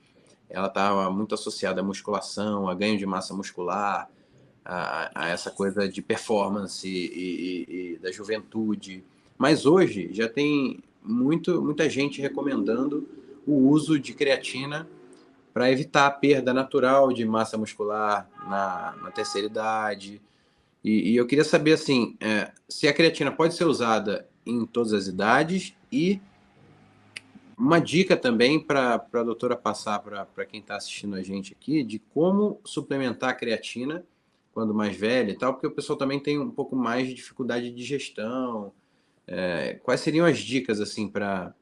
Speaker 1: ela estava muito associada à musculação, a ganho de massa muscular, a essa coisa de performance e da juventude. Mas hoje já tem muita gente recomendando o uso de creatina para evitar a perda natural de massa muscular na terceira idade. E eu queria saber assim, se a creatina pode ser usada em todas as idades e uma dica também para a doutora passar para quem está assistindo a gente aqui de como suplementar a creatina quando mais velha e tal, porque o pessoal também tem um pouco mais de dificuldade de digestão. Quais seriam as dicas assim para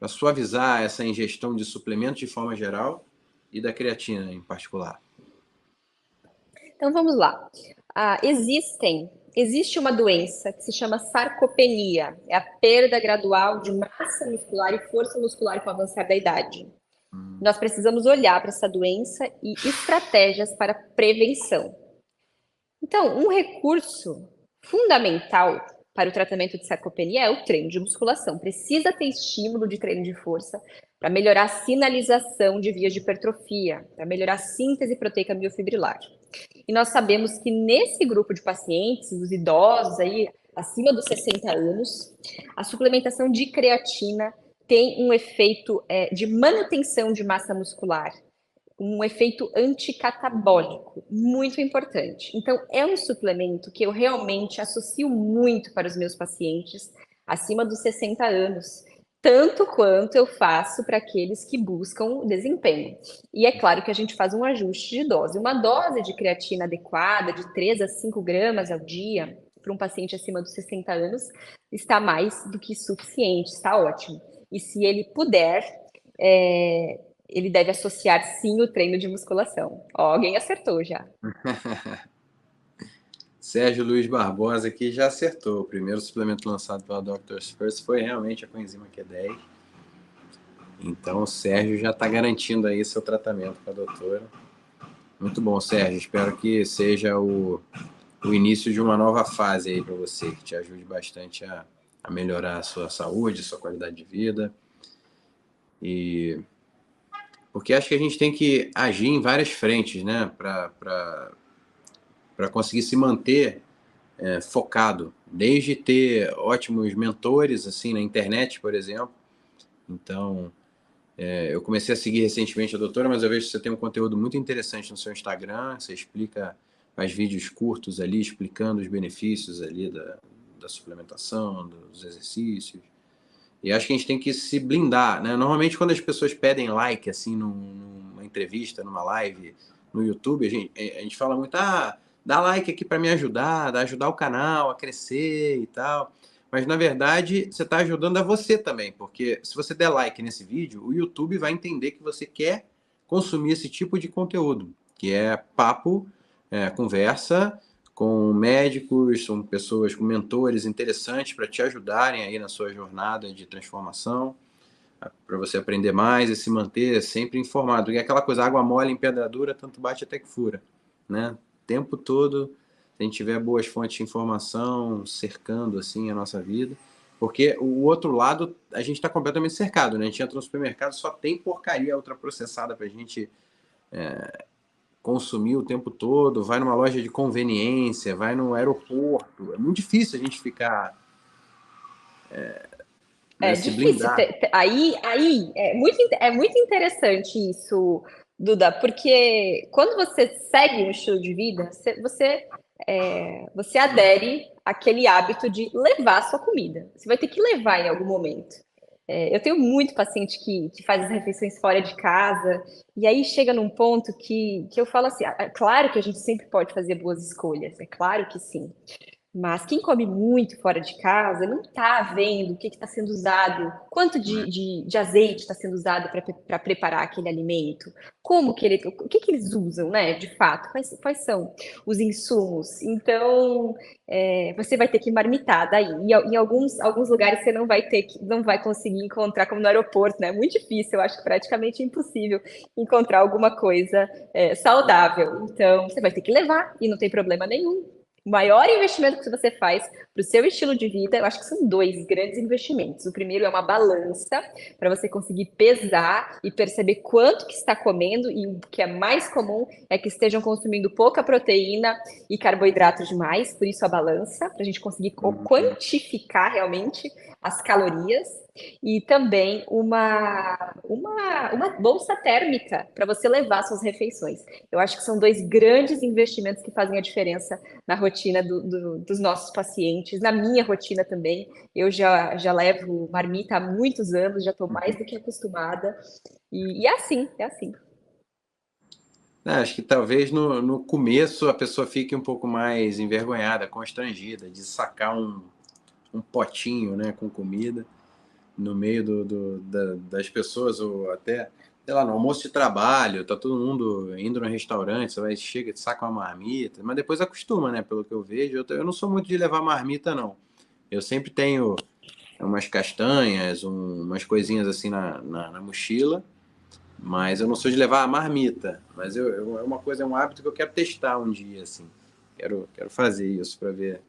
Speaker 1: suavizar essa ingestão de suplementos de forma geral e da creatina em particular?
Speaker 2: Então vamos lá. Existe uma doença que se chama sarcopenia, é a perda gradual de massa muscular e força muscular com o avançar da idade. Nós precisamos olhar para essa doença e estratégias para prevenção. Então, um recurso fundamental para o tratamento de sarcopenia é o treino de musculação. Precisa ter estímulo de treino de força para melhorar a sinalização de vias de hipertrofia, para melhorar a síntese proteica miofibrilar. E nós sabemos que nesse grupo de pacientes, os idosos aí acima dos 60 anos, a suplementação de creatina tem um efeito de manutenção de massa muscular, um efeito anticatabólico muito importante. Então, é um suplemento que eu realmente associo muito para os meus pacientes acima dos 60 anos, tanto quanto eu faço para aqueles que buscam desempenho. E é claro que a gente faz um ajuste de dose. Uma dose de creatina adequada, de 3 a 5 gramas ao dia, para um paciente acima dos 60 anos, está mais do que suficiente, está ótimo. E se ele puder, ele deve associar sim o treino de musculação. Ó, alguém acertou já.
Speaker 1: Sérgio Luiz Barbosa aqui já acertou. O primeiro suplemento lançado pela Doctors First foi realmente a coenzima Q10. Então o Sérgio já está garantindo aí seu tratamento com a doutora. Muito bom, Sérgio. Espero que seja o início de uma nova fase aí para você, que te ajude bastante a melhorar a sua saúde, a sua qualidade de vida. Porque acho que a gente tem que agir em várias frentes, né? Para conseguir se manter focado. Desde ter ótimos mentores, assim, na internet, por exemplo. Então, eu comecei a seguir recentemente a doutora, mas eu vejo que você tem um conteúdo muito interessante no seu Instagram. Você faz vídeos curtos ali, explicando os benefícios ali da suplementação, dos exercícios. E acho que a gente tem que se blindar, né? Normalmente, quando as pessoas pedem like, assim, numa entrevista, numa live no YouTube, a gente fala muito, dá like aqui para me ajudar o canal a crescer e tal. Mas, na verdade, você está ajudando a você também, porque se você der like nesse vídeo, o YouTube vai entender que você quer consumir esse tipo de conteúdo, que é papo, conversa com médicos, são pessoas com mentores interessantes para te ajudarem aí na sua jornada de transformação, para você aprender mais e se manter sempre informado. E aquela coisa, água mole em pedra dura, tanto bate até que fura, né? O tempo todo, se a gente tiver boas fontes de informação cercando assim a nossa vida, porque o outro lado, a gente está completamente cercado, né? A gente entra no supermercado, só tem porcaria ultraprocessada para a gente consumir o tempo todo, vai numa loja de conveniência, vai no aeroporto. É muito difícil a gente ficar
Speaker 2: É
Speaker 1: se
Speaker 2: difícil.
Speaker 1: blindar.
Speaker 2: Aí é muito interessante isso, Duda, porque quando você segue um estilo de vida, você adere àquele hábito de levar a sua comida. Você vai ter que levar em algum momento. Eu tenho muito paciente que faz as refeições fora de casa, e aí chega num ponto que eu falo assim: claro que a gente sempre pode fazer boas escolhas, é claro que sim. Mas quem come muito fora de casa não está vendo o que está sendo usado, quanto
Speaker 1: né?
Speaker 2: de azeite está sendo usado para preparar aquele alimento, como que ele, o que eles usam, né? De fato, quais são os insumos? Então, você vai ter que marmitar daí. E em alguns lugares você não vai conseguir encontrar, como no aeroporto, né? É muito difícil, eu acho que praticamente impossível encontrar alguma coisa saudável. Então, você vai ter que levar e não tem problema nenhum. O maior investimento que você faz para o seu estilo de vida, eu acho que são dois grandes investimentos. O primeiro é uma balança, para você conseguir pesar e perceber quanto que está comendo, e o que é mais comum é que estejam consumindo pouca proteína e carboidratos demais, por isso a balança, para a gente conseguir
Speaker 1: Uhum.
Speaker 2: quantificar realmente as calorias. E também uma bolsa térmica para você levar suas refeições. Eu acho que são dois grandes investimentos que fazem a diferença na rotina dos nossos pacientes, na minha rotina também. Eu já levo marmita há muitos anos, já estou mais do que acostumada. E é assim, é assim.
Speaker 1: Acho que talvez no começo a pessoa fique um pouco mais envergonhada, constrangida, de sacar um potinho, né, com comida no meio das pessoas, ou até, sei lá, no almoço de trabalho, tá todo mundo indo no restaurante, você vai, chega, saca uma marmita, mas depois acostuma, né, pelo que eu vejo. Eu não sou muito de levar marmita, não. Eu sempre tenho umas castanhas, umas coisinhas assim na mochila, mas eu não sou de levar a marmita. Mas é uma coisa, é um hábito que eu quero testar um dia, assim. Quero fazer isso para ver.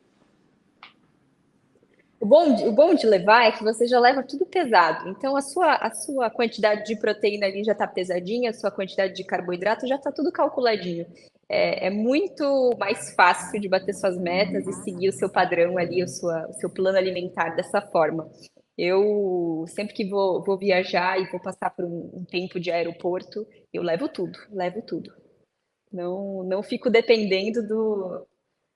Speaker 2: O bom de levar é que você já leva tudo pesado. Então, a sua quantidade de proteína ali já está pesadinha, a sua quantidade de carboidrato já está tudo calculadinho. É muito mais fácil de bater suas metas e seguir o seu padrão ali, o seu plano alimentar dessa forma. Eu, sempre que vou viajar e vou passar por um tempo de aeroporto, eu levo tudo, levo tudo. Não fico dependendo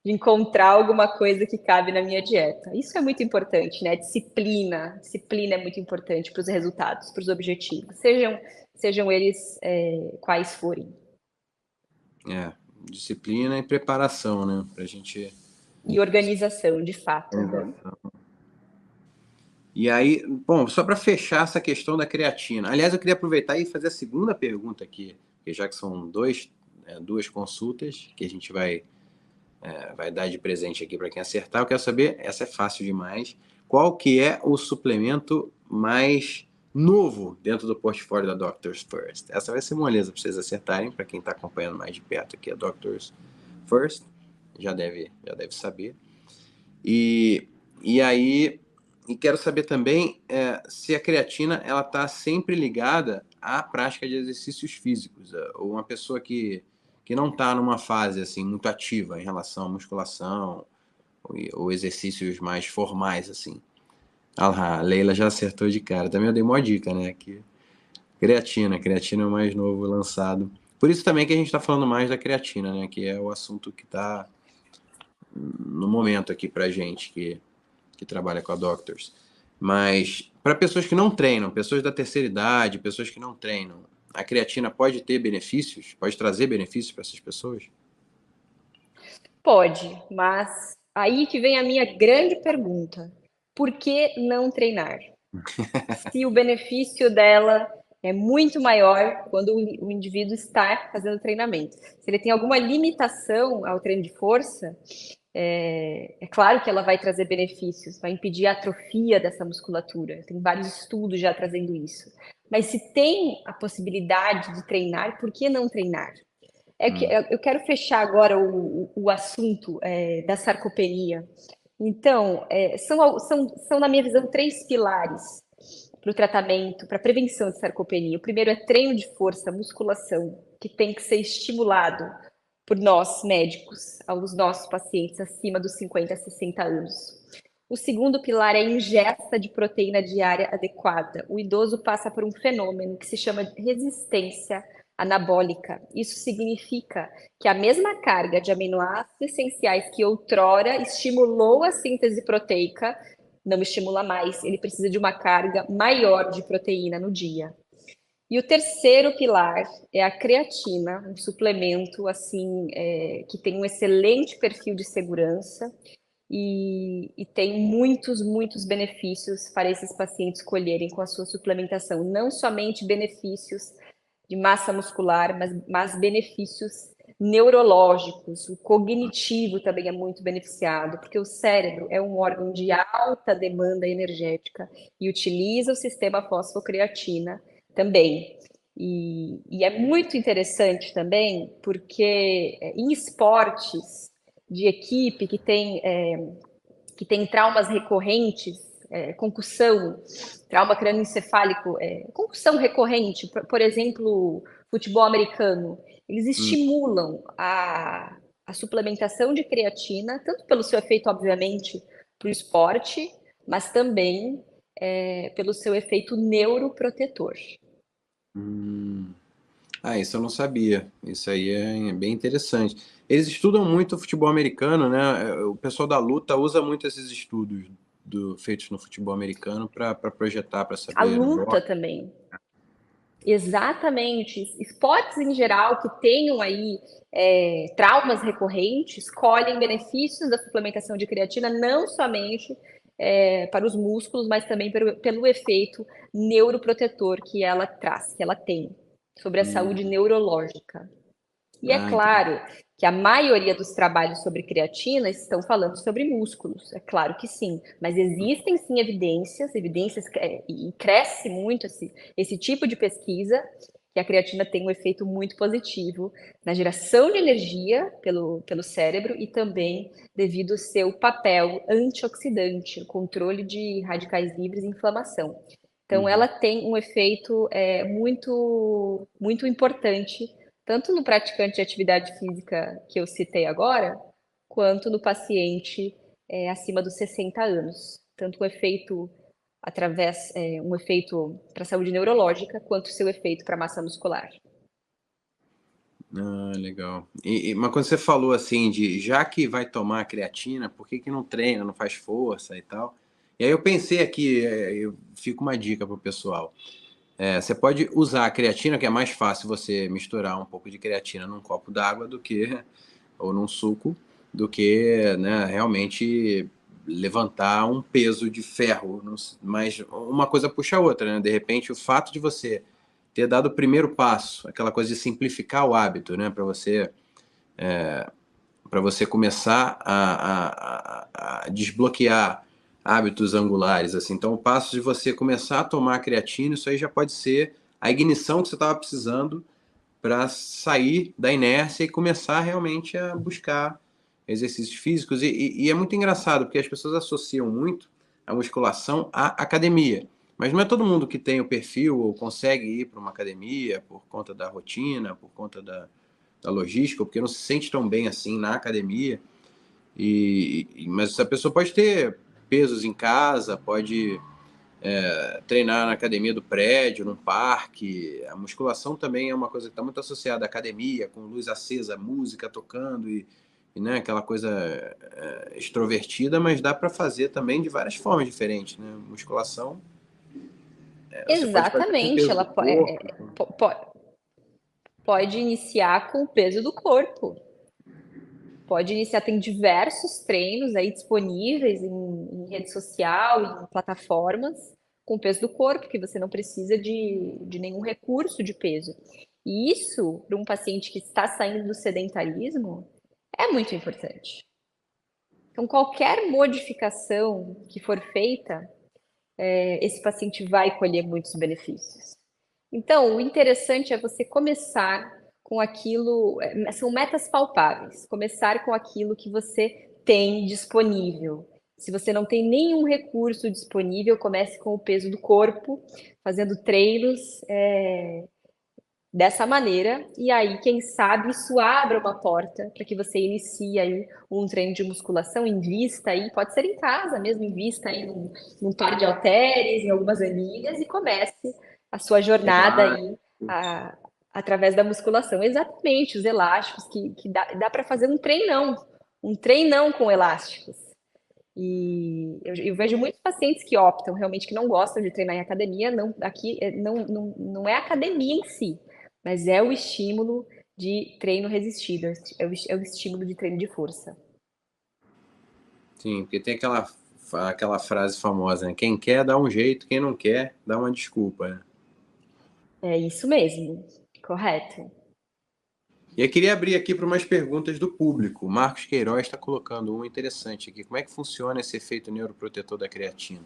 Speaker 2: de encontrar alguma coisa que cabe na minha dieta. Isso é muito importante, né? Disciplina. Disciplina é muito importante para os resultados, para os objetivos, sejam eles quais forem.
Speaker 1: É, disciplina e preparação, né? Pra gente.
Speaker 2: E organização, de fato. Uhum.
Speaker 1: E aí, bom, só para fechar essa questão da creatina. Aliás, eu queria aproveitar e fazer a segunda pergunta aqui, que já que são duas consultas que a gente vai dar de presente aqui para quem acertar. Eu quero saber, essa é fácil demais, qual que é o suplemento mais novo dentro do portfólio da Doctors First? Essa vai ser moleza para vocês acertarem, para quem está acompanhando mais de perto aqui a Doctors First, já deve saber. E aí, e quero saber também se a creatina ela está sempre ligada à prática de exercícios físicos. Ou uma pessoa que não está numa fase assim muito ativa em relação à musculação ou exercícios mais formais assim. Ah lá, a Leila já acertou de cara. Também eu dei uma dica, né? Que creatina é o mais novo lançado. Por isso também que a gente está falando mais da creatina, né? Que é o assunto que está no momento aqui pra gente, que trabalha com a Doctors. Mas para pessoas que não treinam, pessoas da terceira idade, pessoas que não treinam, a creatina pode ter benefícios? Pode trazer benefícios para essas pessoas?
Speaker 2: Pode, mas aí que vem a minha grande pergunta: por que não treinar? Se o benefício dela é muito maior quando o indivíduo está fazendo treinamento. Se ele tem alguma limitação ao treino de força, é claro que ela vai trazer benefícios, vai impedir a atrofia dessa musculatura. Tem vários estudos já trazendo isso. Mas se tem a possibilidade de treinar, por que não treinar? Eu quero fechar agora o assunto da sarcopenia. Então, são, na minha visão, três pilares para o tratamento, para a prevenção de sarcopenia. O primeiro é treino de força, musculação, que tem que ser estimulado por nós, médicos, aos nossos pacientes acima dos 50 a 60 anos. O segundo pilar é a ingesta de proteína diária adequada. O idoso passa por um fenômeno que se chama resistência anabólica. Isso significa que a mesma carga de aminoácidos essenciais que outrora estimulou a síntese proteica não estimula mais, ele precisa de uma carga maior de proteína no dia. E o terceiro pilar é a creatina, um suplemento assim que tem um excelente perfil de segurança e tem muitos benefícios para esses pacientes colherem com a sua suplementação. Não somente benefícios de massa muscular, mas benefícios neurológicos. O cognitivo também é muito beneficiado, porque o cérebro é um órgão de alta demanda energética e utiliza o sistema fosfocreatina também. E é muito interessante também, porque em esportes de equipe que tem traumas recorrentes, concussão, trauma crânioencefálico, concussão recorrente, por exemplo, futebol americano, eles
Speaker 1: Hum.
Speaker 2: estimulam a suplementação de creatina, tanto pelo seu efeito, obviamente, para o esporte, mas também pelo seu efeito neuroprotetor.
Speaker 1: Ah, isso eu não sabia. Isso aí é bem interessante. Eles estudam muito o futebol americano, né? O pessoal da luta usa muito esses estudos feitos no futebol americano para projetar, para
Speaker 2: A
Speaker 1: saber no
Speaker 2: luta
Speaker 1: boxe.
Speaker 2: também. Exatamente. Esportes em geral que tenham aí traumas recorrentes colhem benefícios da suplementação de creatina não somente para os músculos, mas também pelo efeito neuroprotetor que ela traz, que ela tem sobre a saúde
Speaker 1: Hum.
Speaker 2: neurológica. E é
Speaker 1: Ah, entendi.
Speaker 2: claro que a maioria dos trabalhos sobre creatina estão falando sobre músculos, é claro que sim, mas existem sim evidências e cresce muito esse tipo de pesquisa, que a creatina tem um efeito muito positivo na geração de energia pelo cérebro e também devido ao seu papel antioxidante, o controle de radicais livres e inflamação. Então,
Speaker 1: Uhum.
Speaker 2: ela tem um efeito muito importante tanto no praticante de atividade física que eu citei agora, quanto no paciente acima dos 60 anos. Tanto o efeito um efeito para a saúde neurológica, quanto o seu efeito para a massa muscular.
Speaker 1: Ah, legal. Mas quando você falou assim de já que vai tomar creatina, por que não treina, não faz força e tal? E aí eu pensei aqui, fica uma dica pro pessoal. Você pode usar a creatina, que é mais fácil você misturar um pouco de creatina num copo d'água ou num suco, do que, né, realmente levantar um peso de ferro. Mas uma coisa puxa a outra, né? De repente, o fato de você ter dado o primeiro passo, aquela coisa de simplificar o hábito, né, para você começar a desbloquear hábitos angulares, assim. Então, o passo de você começar a tomar creatina, isso aí já pode ser a ignição que você estava precisando para sair da inércia e começar realmente a buscar exercícios físicos. E é muito engraçado, porque as pessoas associam muito a musculação à academia. Mas não é todo mundo que tem o perfil ou consegue ir para uma academia por conta da rotina, por conta da logística, porque não se sente tão bem assim na academia. Mas a pessoa pode ter pesos em casa, pode treinar na academia do prédio, num parque. A musculação também é uma coisa que está muito associada à academia, com luz acesa, música tocando né, aquela coisa extrovertida, mas dá para fazer também de várias formas diferentes, né? Musculação, você pode fazer com o
Speaker 2: Exatamente,
Speaker 1: peso do
Speaker 2: ela
Speaker 1: corpo.
Speaker 2: pode iniciar com o peso do corpo. Pode iniciar, tem diversos treinos aí disponíveis em rede social, em plataformas, com peso do corpo, que você não precisa de nenhum recurso de peso. E isso, para um paciente que está saindo do sedentarismo, é muito importante. Então, qualquer modificação que for feita, esse paciente vai colher muitos benefícios. Então, o interessante é você começar com aquilo, são metas palpáveis, começar com aquilo que você tem disponível. Se você não tem nenhum recurso disponível, comece com o peso do corpo, fazendo treinos dessa maneira, e aí, quem sabe, isso abra uma porta para que você inicie aí um treino de musculação, invista aí, pode ser em casa mesmo, invista aí num par de halteres, em algumas anilhas e comece a sua jornada aí através da musculação. Exatamente, os elásticos, que dá para fazer um treinão com elásticos. E eu vejo muitos pacientes que optam, realmente, que não gostam de treinar em academia, aqui não é a academia em si, mas é o estímulo de treino resistido, é o estímulo de treino de força.
Speaker 1: Sim, porque tem aquela frase famosa, né? Quem quer dá um jeito, quem não quer dá uma desculpa, né?
Speaker 2: É isso mesmo, correto.
Speaker 1: E eu queria abrir aqui para umas perguntas do público. O Marcos Queiroz está colocando uma interessante aqui. Como é que funciona esse efeito neuroprotetor da creatina?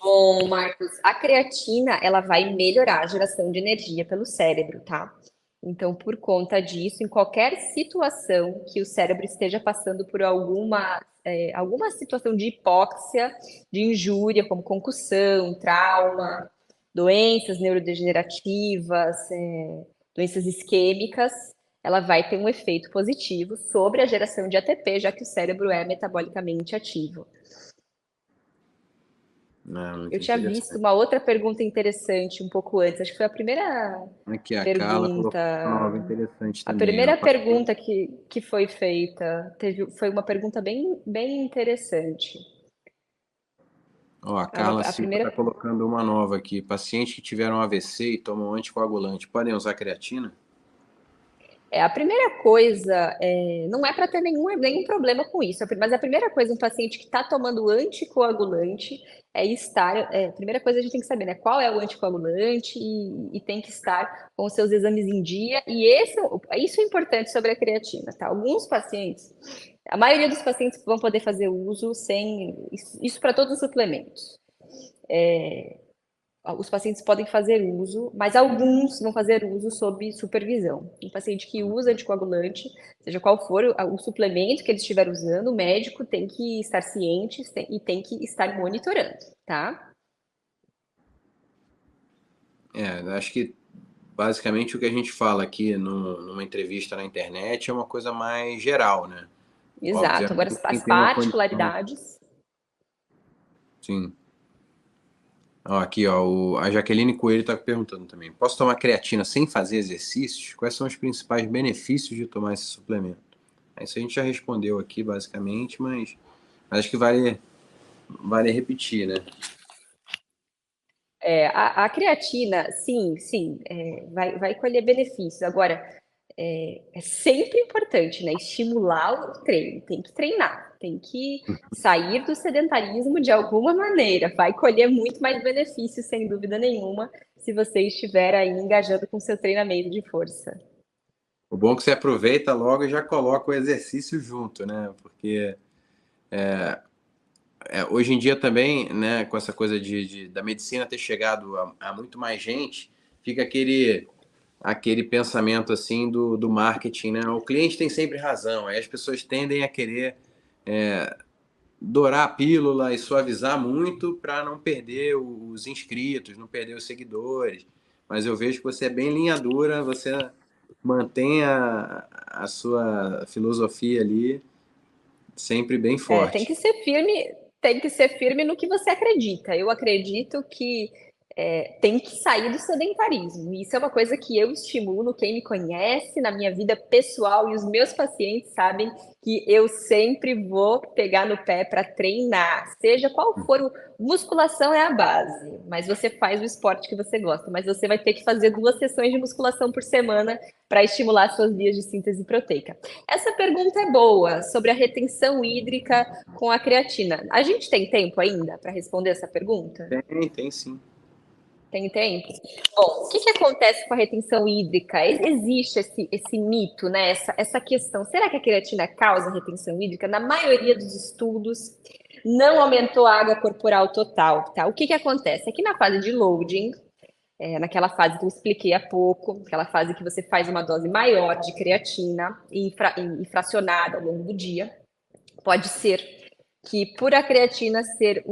Speaker 2: Bom, Marcos, a creatina, ela vai melhorar a geração de energia pelo cérebro, tá? Então, por conta disso, em qualquer situação que o cérebro esteja passando por alguma situação de hipóxia, de injúria, como concussão, trauma, doenças neurodegenerativas, doenças isquêmicas, ela vai ter um efeito positivo sobre a geração de ATP, já que o cérebro é metabolicamente ativo.
Speaker 1: Ah,
Speaker 2: Eu
Speaker 1: muito
Speaker 2: tinha visto
Speaker 1: interessante.
Speaker 2: uma outra pergunta interessante um pouco antes. Acho que foi a primeira
Speaker 1: Aqui a Carla
Speaker 2: pergunta.
Speaker 1: colocou uma nova interessante
Speaker 2: A
Speaker 1: também, ó.
Speaker 2: primeira pergunta que foi feita foi uma pergunta bem interessante.
Speaker 1: Ó, a
Speaker 2: É uma,
Speaker 1: Carla
Speaker 2: a
Speaker 1: Silva está
Speaker 2: primeira
Speaker 1: colocando uma nova aqui. Pacientes que tiveram AVC e tomam anticoagulante podem usar creatina?
Speaker 2: A primeira coisa, não é para ter nenhum problema com isso, mas a primeira coisa, um paciente que está tomando anticoagulante a primeira coisa a gente tem que saber, né, qual é o anticoagulante e tem que estar com os seus exames em dia, isso é importante sobre a creatina, tá? Alguns pacientes, a maioria dos pacientes vão poder fazer uso sem, isso para todos os suplementos. Os pacientes podem fazer uso, mas alguns vão fazer uso sob supervisão. Um paciente que usa anticoagulante, seja qual for o suplemento que ele estiver usando, o médico tem que estar ciente e tem que estar monitorando, tá?
Speaker 1: Acho que basicamente o que a gente fala aqui numa entrevista na internet é uma coisa mais geral, né?
Speaker 2: Exato. Agora,
Speaker 1: Obviamente, quem
Speaker 2: as
Speaker 1: tem uma condição.
Speaker 2: particularidades.
Speaker 1: Sim. Ó, aqui, ó, a Jaqueline Coelho está perguntando também: posso tomar creatina sem fazer exercícios? Quais são os principais benefícios de tomar esse suplemento? Isso a gente já respondeu aqui, basicamente, mas acho que vale repetir, né?
Speaker 2: A creatina, sim, vai colher benefícios. Agora, é sempre importante, né? Estimular o treino, tem que treinar, tem que sair do sedentarismo de alguma maneira. Vai colher muito mais benefícios, sem dúvida nenhuma, se você estiver aí engajando com o seu treinamento de força.
Speaker 1: O bom é que você aproveita logo e já coloca o exercício junto, né? Porque hoje em dia também, né, com essa coisa da medicina ter chegado a muito mais gente, fica aquele pensamento assim do marketing, né? O cliente tem sempre razão, aí as pessoas tendem a querer dourar a pílula e suavizar muito para não perder os inscritos, não perder os seguidores. Mas eu vejo que você é bem linha dura, você mantém a sua filosofia ali sempre bem
Speaker 2: Tem
Speaker 1: forte.
Speaker 2: que ser firme, tem que ser firme no que você acredita. Eu acredito que tem que sair do sedentarismo. Isso é uma coisa que eu estimulo. Quem me conhece na minha vida pessoal e os meus pacientes sabem que eu sempre vou pegar no pé para treinar, seja qual for musculação é a base, mas você faz o esporte que você gosta, mas você vai ter que fazer 2 sessões de musculação por semana para estimular suas vias de síntese proteica. Essa pergunta é boa sobre a retenção hídrica com a creatina. A gente tem tempo ainda para responder essa pergunta?
Speaker 1: Tem sim.
Speaker 2: Tem tempo? Bom, o que acontece com a retenção hídrica? Existe esse mito, né? Essa questão. Será que a creatina causa retenção hídrica? Na maioria dos estudos, não aumentou a água corporal total, tá? O que acontece? Aqui na fase de loading, naquela fase que eu expliquei há pouco, aquela fase que você faz uma dose maior de creatina e fracionada ao longo do dia, pode ser que por a creatina ser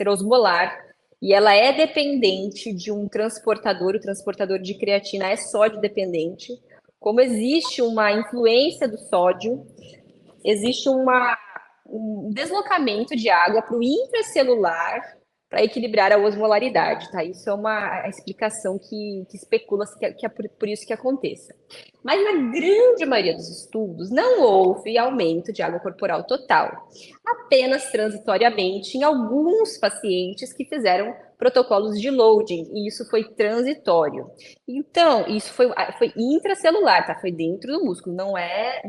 Speaker 2: osmolar e ela é dependente de um transportador, o transportador de creatina é sódio dependente. Como existe uma influência do sódio, existe um deslocamento de água para o intracelular para equilibrar a osmolaridade, tá? Isso é uma explicação que especula-se que é por isso que aconteça. Mas na grande maioria dos estudos, não houve aumento de água corporal total, apenas transitoriamente em alguns pacientes que fizeram protocolos de loading, e isso foi transitório. Então, isso foi intracelular, tá? Foi dentro do músculo, é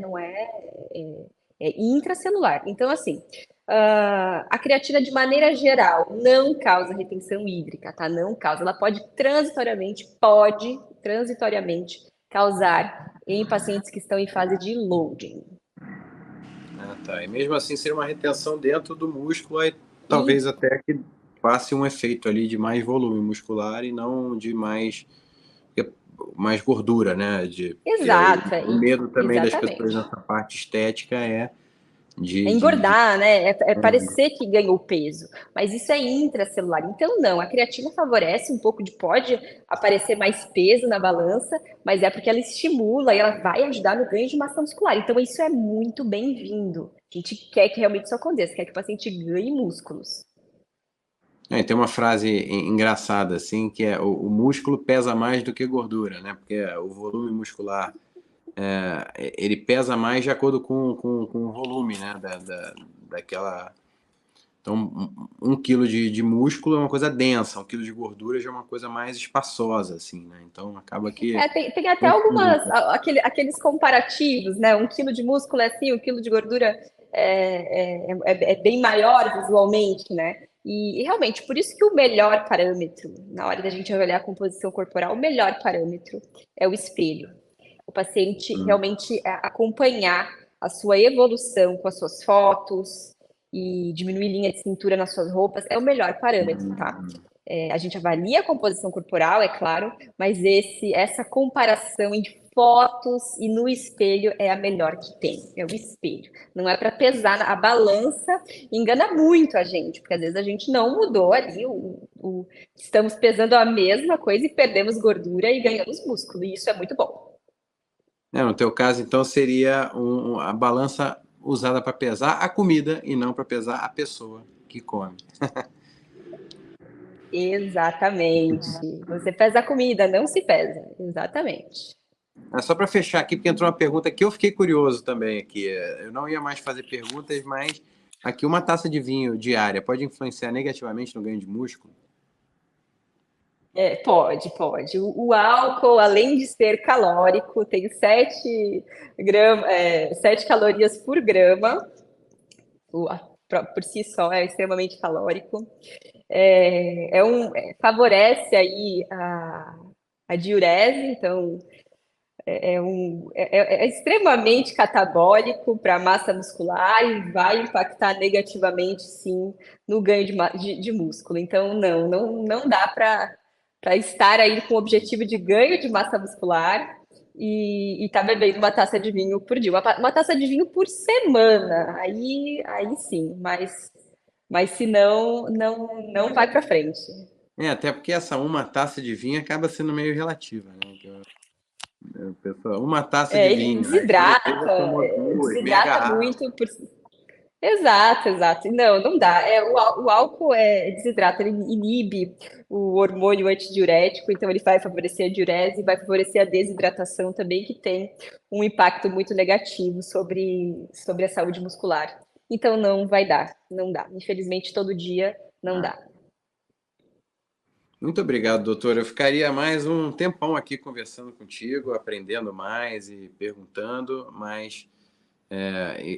Speaker 2: intracelular. Então, assim, a creatina, de maneira geral, não causa retenção hídrica, tá? Não causa. Ela pode transitoriamente causar em pacientes que estão em fase de loading.
Speaker 1: Ah, tá. E mesmo assim, ser uma retenção dentro do músculo, aí
Speaker 2: E,
Speaker 1: talvez até que passe um efeito ali de mais volume muscular e não de mais gordura, né? Que é
Speaker 2: exato,
Speaker 1: o medo também das pessoas
Speaker 2: exatamente.
Speaker 1: nessa parte estética é
Speaker 2: É
Speaker 1: de
Speaker 2: engordar, né? É parecer que ganhou peso, mas isso é intracelular. Então, não, a creatina favorece um pouco pode aparecer mais peso na balança, mas é porque ela estimula e ela vai ajudar no ganho de massa muscular. Então, isso é muito bem-vindo. A gente quer que realmente isso aconteça, quer que o paciente ganhe músculos.
Speaker 1: Tem uma frase engraçada assim que é o músculo pesa mais do que gordura, né? Porque o volume muscular ele pesa mais de acordo com o volume, né? Daquela. Então, um quilo de músculo é uma coisa densa, um quilo de gordura já é uma coisa mais espaçosa, assim, né? Então acaba que
Speaker 2: Tem até
Speaker 1: confunde um
Speaker 2: algumas,
Speaker 1: pouco.
Speaker 2: aqueles comparativos, né? 1 quilo de músculo é assim, 1 quilo de gordura é bem maior visualmente, né? E realmente, por isso que o melhor parâmetro, na hora da gente avaliar a composição corporal, o melhor parâmetro é o espelho. O paciente
Speaker 1: Hum.
Speaker 2: realmente acompanhar a sua evolução com as suas fotos e diminuir linha de cintura nas suas roupas é o melhor parâmetro, tá? A gente avalia a composição corporal, é claro, mas essa comparação em fotos e no espelho é a melhor que tem, é o espelho. Não é para pesar, a balança engana muito a gente, porque às vezes a gente não mudou ali, estamos pesando a mesma coisa e perdemos gordura e ganhamos músculo, e isso é muito bom.
Speaker 1: No teu caso, então, seria a balança usada para pesar a comida e não para pesar a pessoa que come.
Speaker 2: Exatamente. Você pesa a comida, não se pesa. Exatamente.
Speaker 1: Só para fechar aqui, porque entrou uma pergunta que eu fiquei curioso também aqui. Eu não ia mais fazer perguntas, mas aqui uma taça de vinho diária pode influenciar negativamente no ganho de músculo?
Speaker 2: Pode. O álcool, além de ser calórico, tem 7 calorias por grama. Por si só é extremamente calórico. Favorece aí a diurese, então é extremamente catabólico para a massa muscular e vai impactar negativamente, sim, no ganho de músculo. Então, não dá para estar aí com o objetivo de ganho de massa muscular e estar bebendo uma taça de vinho por dia. Uma taça de vinho por semana, aí sim, mas se não vai para frente.
Speaker 1: Até porque essa uma taça de vinho acaba sendo meio relativa, né? Pessoal, uma taça de
Speaker 2: Ele
Speaker 1: vinho, aí quando vê já
Speaker 2: desidrata,
Speaker 1: tomou duas, meia
Speaker 2: desidrata
Speaker 1: garrafa.
Speaker 2: muito Exato. Não dá. O álcool desidrata, ele inibe o hormônio antidiurético, então ele vai favorecer a diurese e vai favorecer a desidratação também, que tem um impacto muito negativo sobre a saúde muscular. Então não vai dar, não dá. Infelizmente, todo dia não dá.
Speaker 1: Muito obrigado, doutor. Eu ficaria mais um tempão aqui conversando contigo, aprendendo mais e perguntando, mas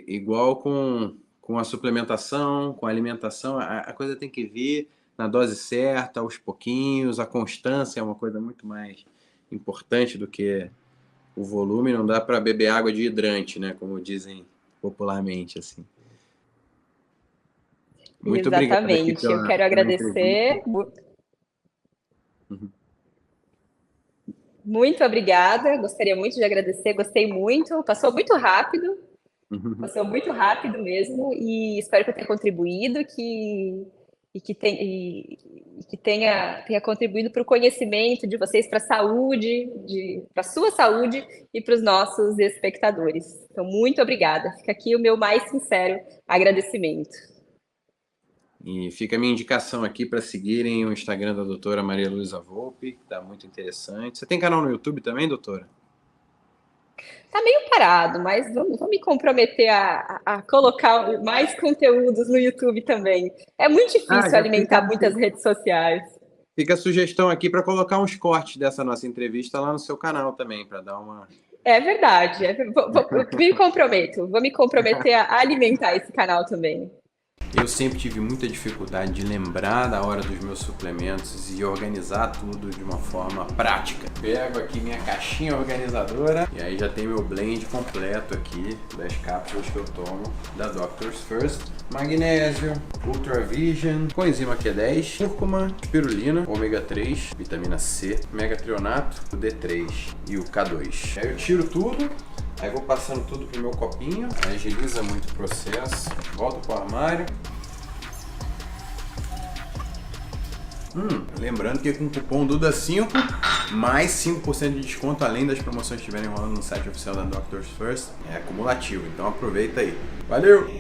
Speaker 1: igual com a suplementação, com a alimentação, a coisa tem que vir na dose certa, aos pouquinhos, a constância é uma coisa muito mais importante do que o volume. Não dá para beber água de hidrante, né? Como dizem popularmente, assim. Muito obrigado aqui
Speaker 2: Exatamente. Eu quero
Speaker 1: pela entrevista.
Speaker 2: agradecer. Muito obrigada. Gostaria muito de agradecer. Gostei muito. Passou muito rápido mesmo. E espero que eu tenha contribuído, que tenha contribuído para o conhecimento de vocês, para a saúde, para a sua saúde e para os nossos espectadores. Então, muito obrigada. Fica aqui o meu mais sincero agradecimento.
Speaker 1: E fica a minha indicação aqui para seguirem o Instagram da doutora Maria Luísa Volpi, que está muito interessante. Você tem canal no YouTube também, doutora?
Speaker 2: Tá meio parado, mas vamos me comprometer a colocar mais conteúdos no YouTube também. É muito difícil
Speaker 1: Já
Speaker 2: alimentar muitas redes sociais.
Speaker 1: fica a sugestão aqui para colocar uns cortes dessa nossa entrevista lá no seu canal também, para dar uma...
Speaker 2: É verdade. Vou me comprometer a alimentar esse canal também.
Speaker 1: Eu sempre tive muita dificuldade de lembrar da hora dos meus suplementos e organizar tudo de uma forma prática. Pego aqui minha caixinha organizadora e aí já tem meu blend completo aqui das cápsulas que eu tomo da Doctor's First. Magnésio, Ultra Vision, coenzima Q10, cúrcuma, espirulina, ômega 3, vitamina C, megatrionato, o D3 e o K2. Aí eu tiro tudo. Aí vou passando tudo pro meu copinho, agiliza muito o processo, volto pro armário. Lembrando que com o cupom DUDA5, mais 5% de desconto, além das promoções que estiverem rolando no site oficial da Doctor's First, é acumulativo, então aproveita aí. Valeu!